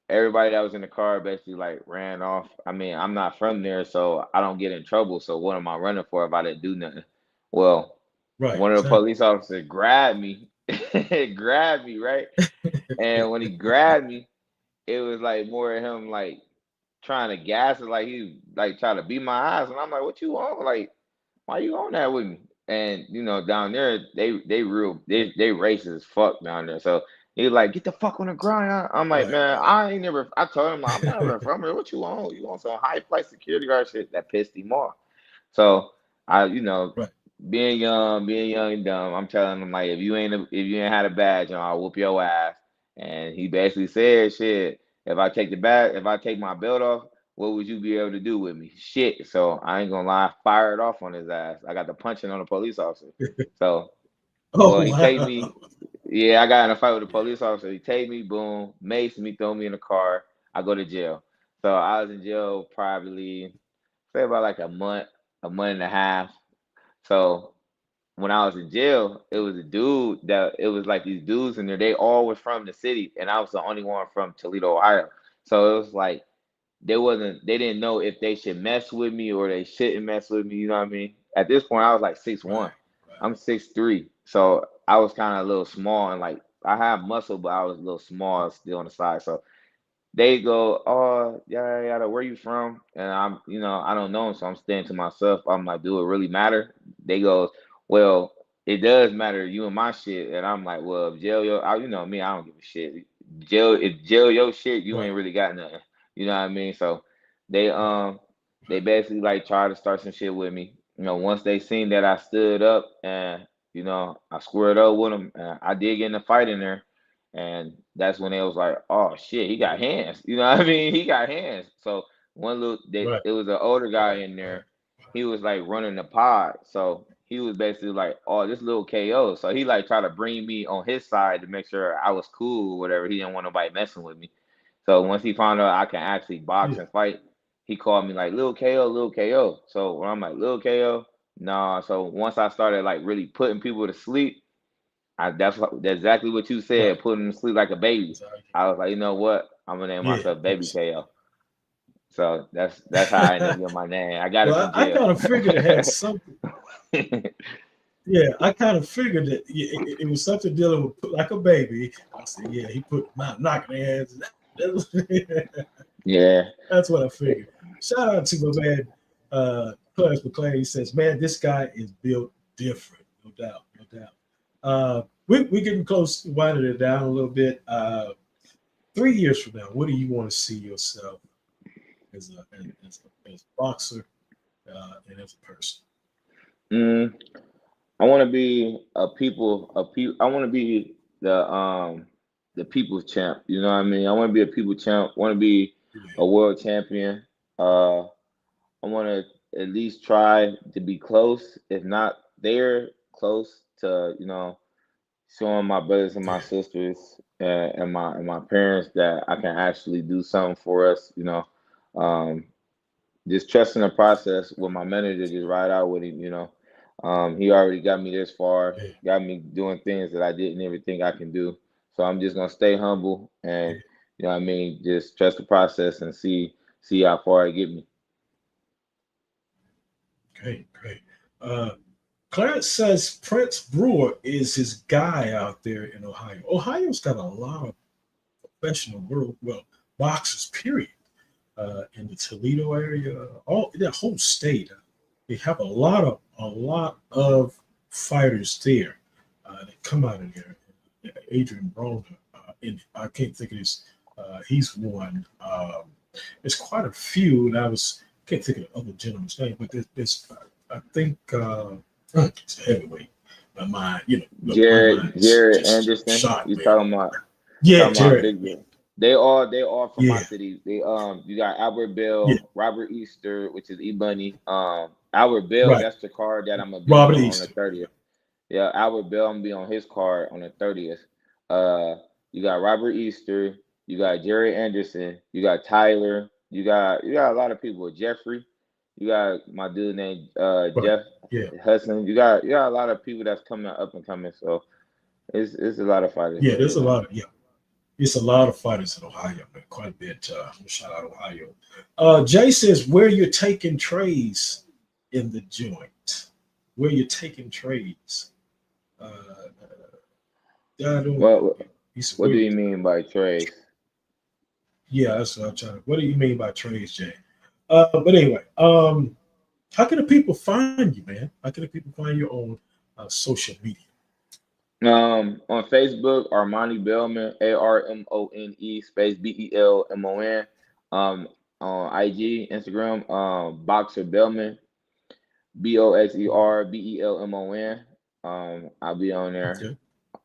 Everybody that was in the car basically like ran off. I mean, I'm not from there, so I don't get in trouble. So what am I running for if I didn't do nothing? Well, Right. one of the Exactly. police officers grabbed me, grabbed me, right? And when he grabbed me, it was like more of him like trying to gas it, like he like trying to beat my eyes, and I'm like, "What you on? Like, why you on that with me?" And down there, they racist as fuck down there. So he was like, "Get the fuck on the ground." I'm like, Right. "Man, I ain't never." I told him, like, "I'm not even from here. What you on? You on some high flight security guard shit?" That pissed him off. So I, Right. being young and dumb, I'm telling him like, if you ain't had a badge, I'll whoop your ass. And he basically said, "Shit, if I take my belt off, what would you be able to do with me?" Shit. So I ain't gonna lie, fired off on his ass. I got the punching on a police officer. So, Oh well, he take wow. me. Yeah, I got in a fight with a police officer. He take me, boom, mace me, throw me in the car. I go to jail. So I was in jail probably say about like a month and a half. So when I was in jail, it was a dude that it was like these dudes in there. They all were from the city, and I was the only one from Toledo, Ohio. So it was like they didn't know if they should mess with me or they shouldn't mess with me. You know what I mean? At this point, I was like 6'1". Right. Right. I'm 6'3", so I was kind of a little small and like I have muscle, but I was a little small still on the side. So they go, "Oh, yeah, yeah, where you from?" And I don't know, so I'm staying to myself. I'm like, "Do it really matter?" They go, "Well, it does matter, you and my shit." And I'm like, "Well, if jail your, me, I don't give a shit. If jail your shit, you Right. ain't really got nothing." You know what I mean? So they Right. they basically like tried to start some shit with me. Once they seen that I stood up and I squared up with them, and I did get in a fight in there. And that's when they was like, "Oh shit, he got hands." You know what I mean? He got hands. So Right. it was an older guy Right. in Right. there. He was like running the pod. So he was basically like, "Oh, this little KO." So he like tried to bring me on his side to make sure I was cool or whatever. He didn't want nobody messing with me. So once he found out I can actually box Yeah. and fight, he called me like Lil KO, Lil KO. So when I'm like Lil KO, nah. So once I started like really putting people to sleep, that's exactly what you Right. said, putting them to sleep like a baby. That's how I was like, you know what? I'm gonna name Yeah. myself Baby Yes. KO. So that's how I ended up getting my name. I got it Well, from I jail. kind of figured it had something. Yeah, I kind of figured that it was something dealing with like a baby. I said, yeah, he put my knocking hands. Yeah. That's what I figured. Shout out to my man, Clarence McClain. He says, "Man, this guy is built different, no doubt, no doubt." We're getting close to winding it down a little bit. 3 years from now, what do you want to see yourself as a boxer and as a person? Mm, I want to be I want to be the people's champ. You know what I mean? I want to be a people champ. Want to be Yeah, a world champion. Uh, I want to at least try to be close, if not there, close to showing my brothers and my yeah, sisters and my parents that I can actually do something for us. Um, just trusting the process with my manager, just ride out with him. He already got me this far, yeah, got me doing things that I didn't even think I can do. So I'm just gonna stay humble and yeah. what I mean, just trust the process and see how far it get me. Great, great. Uh, Clarence says Prince Brewer is his guy out there in Ohio. Ohio's got a lot of professional world, well, boxers, period. In the Toledo area, all that whole state, they have a lot of fighters there that come out of there. Adrian Broner, and I can't think of his. He's one. There's quite a few, and can't think of the other gentleman's name, but there's I think it's a heavyweight. My mind, look, my mind's Jared just Anderson, shot, you man. Yeah, talking about Jared. big Jared. They all from my Yeah, city. You got Albert yeah, Bell, Robert Easter, which is E Bunny. Albert Bell, right. that's the card that I'm gonna be Robert on the Easter. 30th. Yeah, Albert Bell, I'm gonna be on his card on the 30th. Uh, you got Robert Easter, you got Jerry Anderson, you got Tyler, you got a lot of people. Jeffrey, you got my dude named Right. Jeff Yeah. Hudson. You got a lot of people that's coming up and coming. So it's a lot of fighters Yeah, there. there's a lot of yeah. It's a lot of fighters in Ohio, man. Quite a bit. Shout out Ohio. Jay says where you're taking trades in the joint. Where you're taking trades. I don't. Well, What do you mean by trace? Yeah, that's what I'm trying to. What do you mean by trades, Jay? But anyway, how can the people find you, man? How can the people find you on social media? On Facebook, Armani Belmon, Armone space Belmon. On IG, Instagram, Boxer Belmon, BoxerBelmon. I'll be on there. Okay.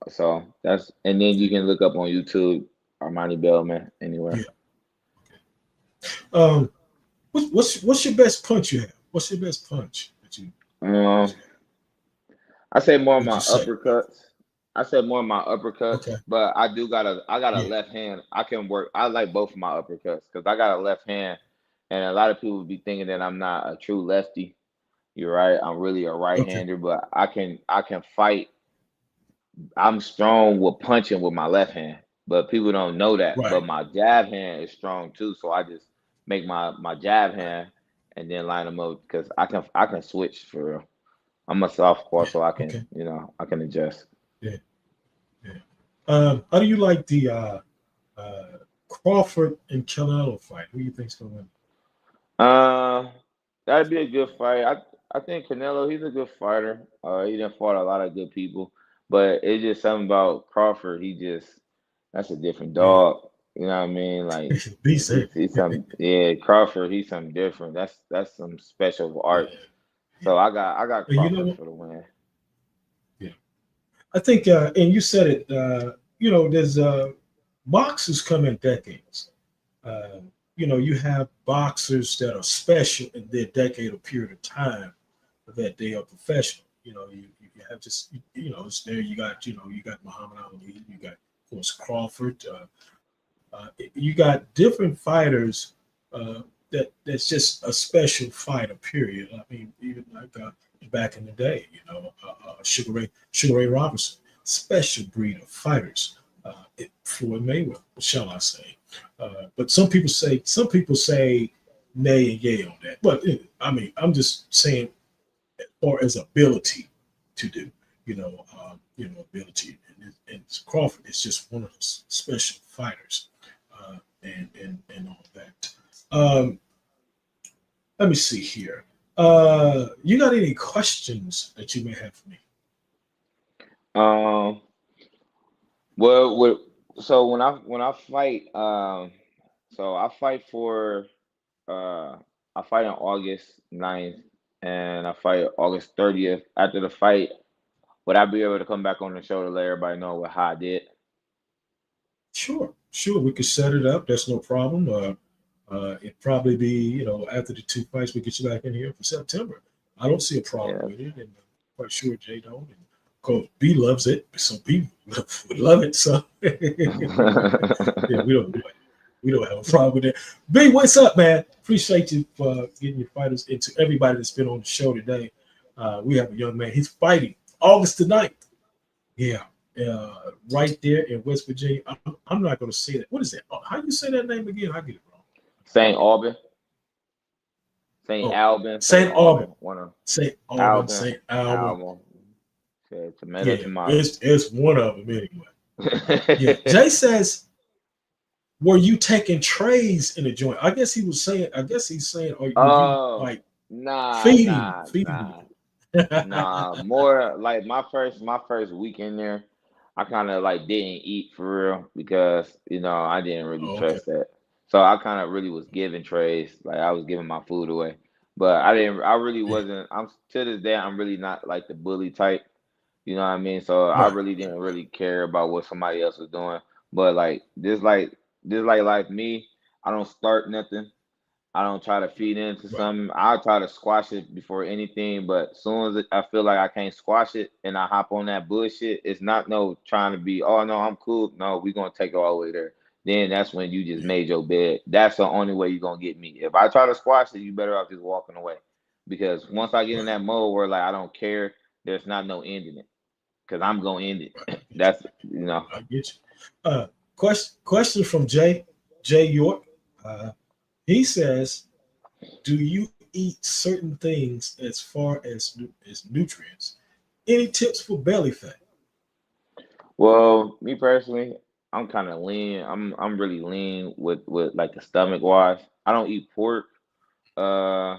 So that's, and then you can look up on YouTube, Armani Belmon, anywhere. Yeah. Um, what's your best punch you have? What's your best punch that you? Um, I say more of Would my you say? uppercuts. I said more of my uppercuts, Okay. but I got a Yeah. left hand. I can work. I like both of my uppercuts because I got a left hand, and a lot of people be thinking that I'm not a true lefty. You're right. I'm really a Okay. right-hander, but I can fight. I'm strong with punching with my left hand, but people don't know that. Right. But my jab hand is strong too, so I just make my jab hand and then line them up because I can switch for real. I'm a southpaw, Yeah. so I can Okay. I can adjust. Yeah. Yeah. How do you like the Crawford and Canelo fight? Who do you think's gonna win? Uh, that'd be a good fight. I think Canelo, he's a good fighter. He done fought a lot of good people, but it's just something about Crawford. He just that's a different Yeah. dog. You know what I mean? Like Be safe. he's some yeah Crawford. He's something different. That's some special Yeah. art. Yeah. So I got And you know Crawford what? for the win. Yeah. I think, and you said it. There's boxers come in decades. Uh, you have boxers that are special in their decade or period of time that they are professional. You have just, it's there. You got Muhammad Ali, you got, of course, Crawford. You got different fighters that's just a special fighter. Period. I mean, even like back in the day, Sugar Ray Robinson, special breed of fighters. Floyd Mayweather, shall I say? But some people say nay and yay on that. But I mean, I'm just saying, or as ability to do, ability. And Crawford is just one of those special fighters, and all that. Let me see here. You got any questions that you may have for me? Um, well, so when I fight, so I fight for uh, I fight on August 9th and I fight August 30th. After the fight, would I be able to come back on the show to let everybody know how I did? Sure. We could set it up. That's no problem. It'd probably be, after the two fights, we get you back in here for September. I don't see a problem Yeah. with it, and I'm quite sure Jay don't. And Coach B loves it. Some people would love it. So yeah, we don't have a problem with it. B, what's up, man? Appreciate you for getting your fighters into everybody that's been on the show today. We have a young man. He's fighting August the 9th. Yeah. Right there in West Virginia. I'm not going to say that. What is that? How do you say that name again? I get it wrong. St. Albans, St. Albans, St. Albans. One of St. Albans, Albans, St. Albans. Albans. Yeah, tomato, Yeah, tomato. it's one of them anyway. Yeah. Jay says, were you taking trays in the joint? I guess he's saying, or were you like feeding? Nah. More like my first week in there, I kind of like didn't eat for real because I didn't really Okay. trust that. So I kind of really was giving trays, like I was giving my food away, but I didn't. I really Yeah. wasn't. I'm to this day, I'm really not like the bully type. You know what I mean? So I Right. really didn't really care about what somebody else was doing. But like me, I don't start nothing. I don't try to feed into Right. something. I try to squash it before anything. But as soon as I feel like I can't squash it and I hop on that bullshit, it's not no trying to be, oh no, I'm cool. No, we're gonna take it all the way there. Then that's when you just Yeah. made your bed. That's the only way you're gonna get me. If I try to squash it, you better off just walking away. Because once I get in Right. that mode where like I don't care, there's not no ending it. Because I'm gonna end it. Right. That's I get you. Question from Jay York. He says, do you eat certain things as far as nutrients? Any tips for belly fat? Well, me personally, I'm kind of lean. I'm really lean with like the stomach wise. I don't eat pork. Uh,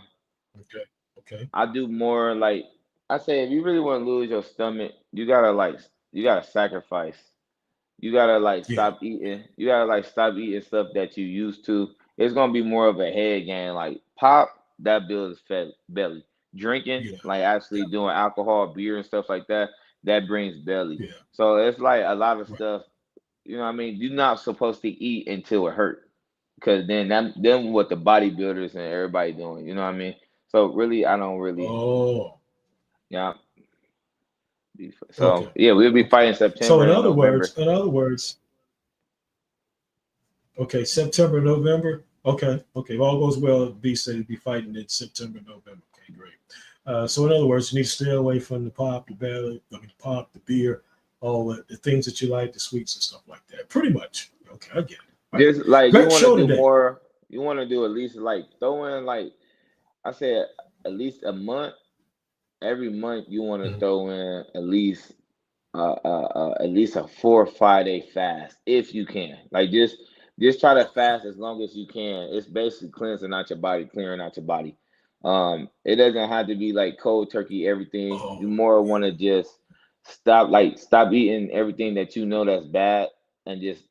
Okay. Okay. I do more like I say if you really want to lose your stomach, you gotta sacrifice. You gotta like Yeah. stop eating. You gotta like stop eating stuff that you used to. It's gonna be more of a head game. Like pop, that builds fat belly. Drinking, Yeah. like actually Got doing alcohol, beer and stuff like that, that brings belly. it. Yeah. So it's like a lot of Right. stuff. You know what I mean? You're not supposed to eat until it hurt. Cause then what the bodybuilders and everybody doing, you know what I mean? So really I don't really Oh. yeah. Okay. So yeah, we'll be Okay. fighting So September and November. in other words, okay, September, November. Okay. Okay. If all goes well, B said he'd be fighting in September, November. Okay, great. So in other words, you need to stay away from the pop, the belly, I mean, the pop, the beer, all the things that you like, the sweets and stuff like that. Pretty much. Okay, I get it. All right. Just like you Great want to show do today. more, you want to do at least like throw in like I said at least a month. Every month you want to Mhm. throw in at least a 4 or 5 day fast if you can. Like just try to Okay. fast as long as you can. It's basically cleansing out your body, clearing out your body. It doesn't have to be like cold turkey everything. You Oh, more want to just stop eating everything that you know that's bad and just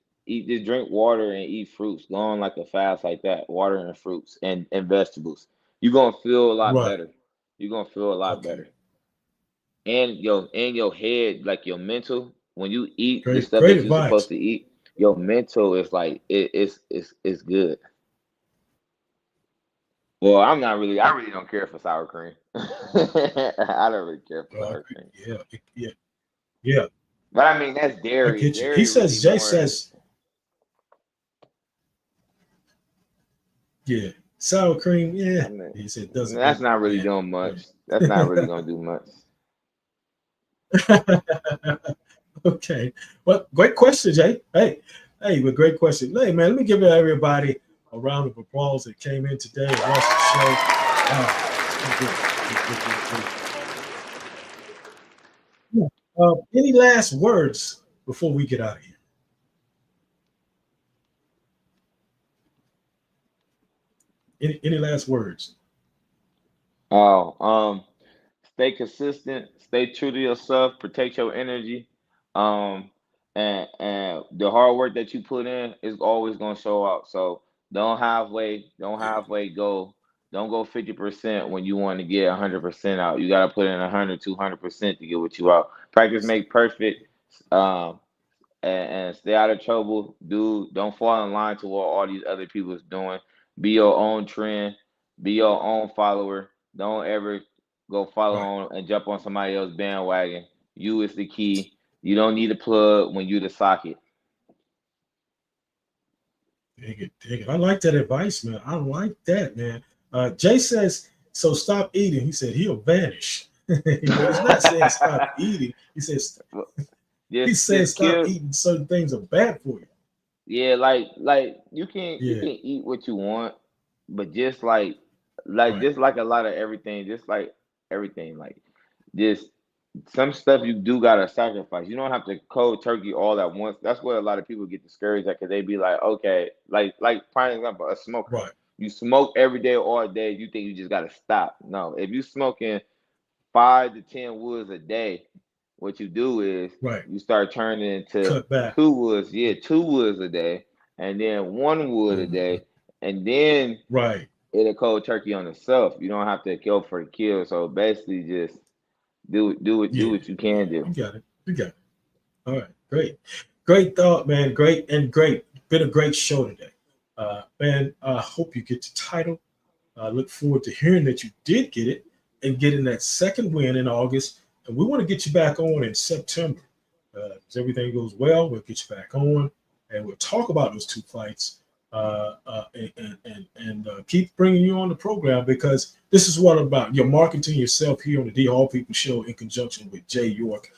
drink water and eat fruits. Go on like a fast like that, water and fruits and vegetables. You're gonna feel a lot right. better. You're gonna feel a lot Okay. better and your head, like your mental, when you eat the Great. stuff Great that you're supposed advice. to eat, your mental is like it's good. Well, I really don't care for sour cream. I don't really care for sour cream. Yeah. Yeah. Yeah. But I mean that's I dairy. get you. He Dairy really says, Jay more says, yeah, sour cream. I Yeah. mean He said, doesn't that's really. not really Yeah. doing much. That's not Yeah. really gonna do much. Okay. Well, great question, Jay. Hey, but great question. Hey, man, let me give everybody a round of applause that came in today and watched the show. Good, good, good, good. Yeah. Any last words before we get out of here? Any last words? Oh, stay consistent, stay true to yourself, protect your energy. Um, and the hard work that you put in is always gonna show out. So don't Yeah. halfway go. Don't go 50% when you want to get 100% out. You gotta put in 100, 200% to get what you out. Practice make perfect. Um, and stay out of trouble. Don't fall in line to what all these other people is doing. Be your own trend. Be your own follower. Don't ever go follow Right. on and jump on somebody else's bandwagon. You is the key. You don't need a plug when you the socket. Dig it, dig it. I like that advice, man. I like that, man. Jay says, so stop eating. He said he'll vanish. But he's not saying stop eating. He says Just stop kill. eating certain things are bad for you. Yeah, like you Yeah, can eat what you want, but right, just like a lot of everything, just like everything, like just some stuff you do gotta sacrifice. You don't have to cold turkey all at once. That's where a lot of people get discouraged at because they be like, okay, like prime example, a smoker. right. You smoke every day, all day. You think you just gotta stop. No, if you smoking 5 to 10 woods a day, what you do is Right. you start turning into Cut back. 2 woods, yeah, 2 woods a day, and then 1 wood a Mhm. day, and then Right. it'll cold turkey on itself. You don't have to kill for the kill. So basically, just do Yeah. what you Yeah. can do. You got it. You got it. All right. Great. Great thought, man. Great and great. Been a great show today. Man, I hope you get the title. I look forward to hearing that you did get it and getting that second win in August. And we want to get you back on in September. If everything goes well, we'll get you back on and we'll talk about those two fights and keep bringing you on the program because this is what about. You're marketing yourself here on the D Hall People Show in conjunction with Jay York,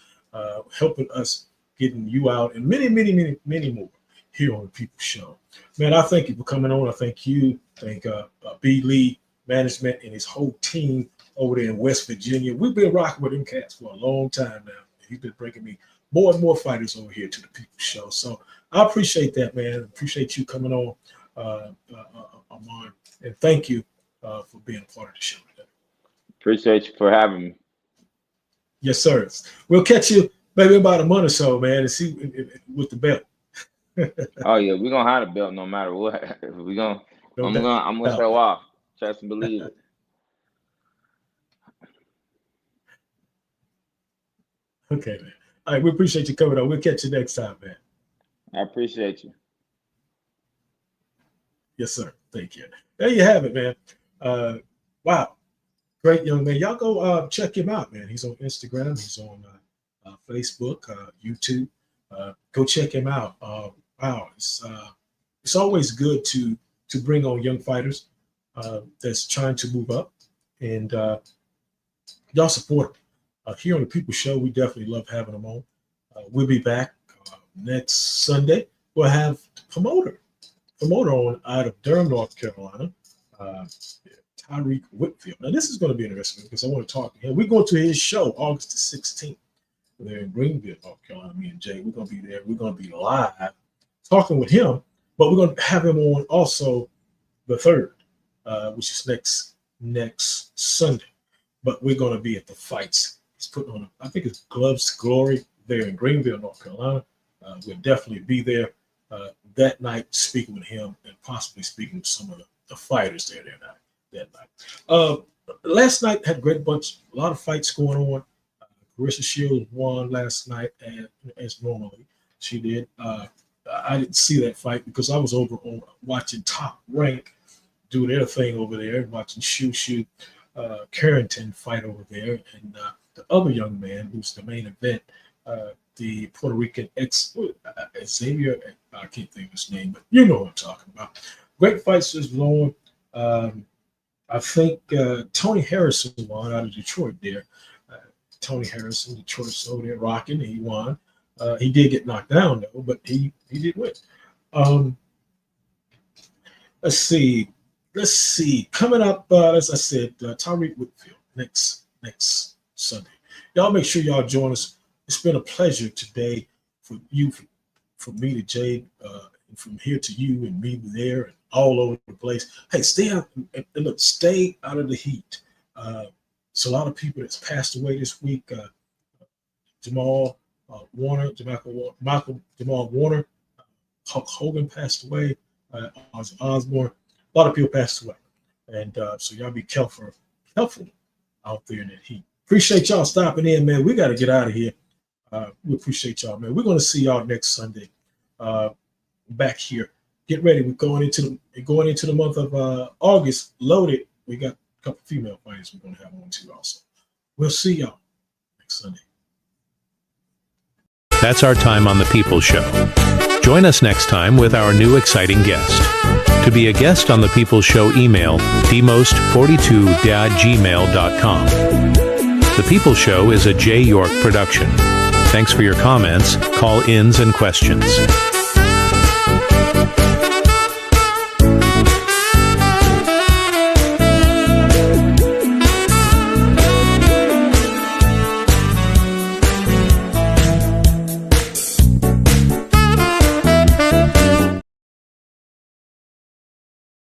helping us getting you out and many, many, many, many more here on the People Show. Man, I thank you for coming on. I thank you. Thank B. Lee Management and his whole team over there in West Virginia. We've been rocking with them cats for a long time now. He's been bringing me more and more fighters over here to the People's Show. So I appreciate that, man. Appreciate you coming on, Armone, and thank you for being a part of the show today. Appreciate you for having me. Yes, sir. We'll catch you maybe about a month or so, man, and see with the belt. Oh yeah, we're gonna have a belt no matter what. I'm gonna show off. Trust and believe it. Okay, man. All right, we appreciate you coming on. We'll catch you next time, man. I appreciate you. Yes, sir. Thank you. There you have it, man. Wow. Great young man. Y'all go check him out, man. He's on Instagram. He's on Facebook, YouTube. Go check him out. Wow. It's always good to bring on young fighters that's trying to move up. And y'all support them. Here on the People's Show, we definitely love having them on. We'll be back next Sunday. We'll have promoter on out of Durham, North Carolina, Tyreek Whitfield. Now, this is going to be interesting because I want to talk to him. We're going to his show August the 16th. There in Greenville, North Carolina. Me and Jay, we're going to be there. We're going to be live talking with him, but we're going to have him on also the 3rd, which is next Sunday. But we're going to be at the fights. He's putting on, I think it's Gloves to Glory there in Greenville, North Carolina. We'll definitely be there that night speaking with him and possibly speaking with some of the fighters there that night. Last night had a lot of fights going on. Carissa Shields won last night, as normally she did. I didn't see that fight because I was over on watching Top Rank do their thing over there, watching Shoo Carrington fight over there, and the other young man who's the main event, the Puerto Rican Xavier. I can't think of his name, but you know what I'm talking about. Great fights this long. I think Tony Harrison won out of Detroit there. Tony Harrison, Detroit's over there rocking. He won. He did get knocked down though, but he did win. Let's see. Coming up, as I said, Tyreek Whitfield next Sunday. Y'all make sure y'all join us. It's been a pleasure today for you, from me to Jay, and from here to you and me there and all over the place. Hey, stay out and look, stay out of the heat. It's a lot of people that's passed away this week. Jamal Warner, Hulk Hogan passed away. Osborne, a lot of people passed away, and so y'all be careful out there in that heat. Appreciate y'all stopping in, man. We got to get out of here. We appreciate y'all, man. We're going to see y'all next Sunday back here. Get ready. We're going into the month of August. Loaded. We got a couple female fighters we're going to have on too also. We'll see y'all next Sunday. That's our time on The People's Show. Join us next time with our new exciting guest. To be a guest on The People's Show, email dmost42@gmail.com. The People's Show is a J. York production. Thanks for your comments, call-ins, and questions.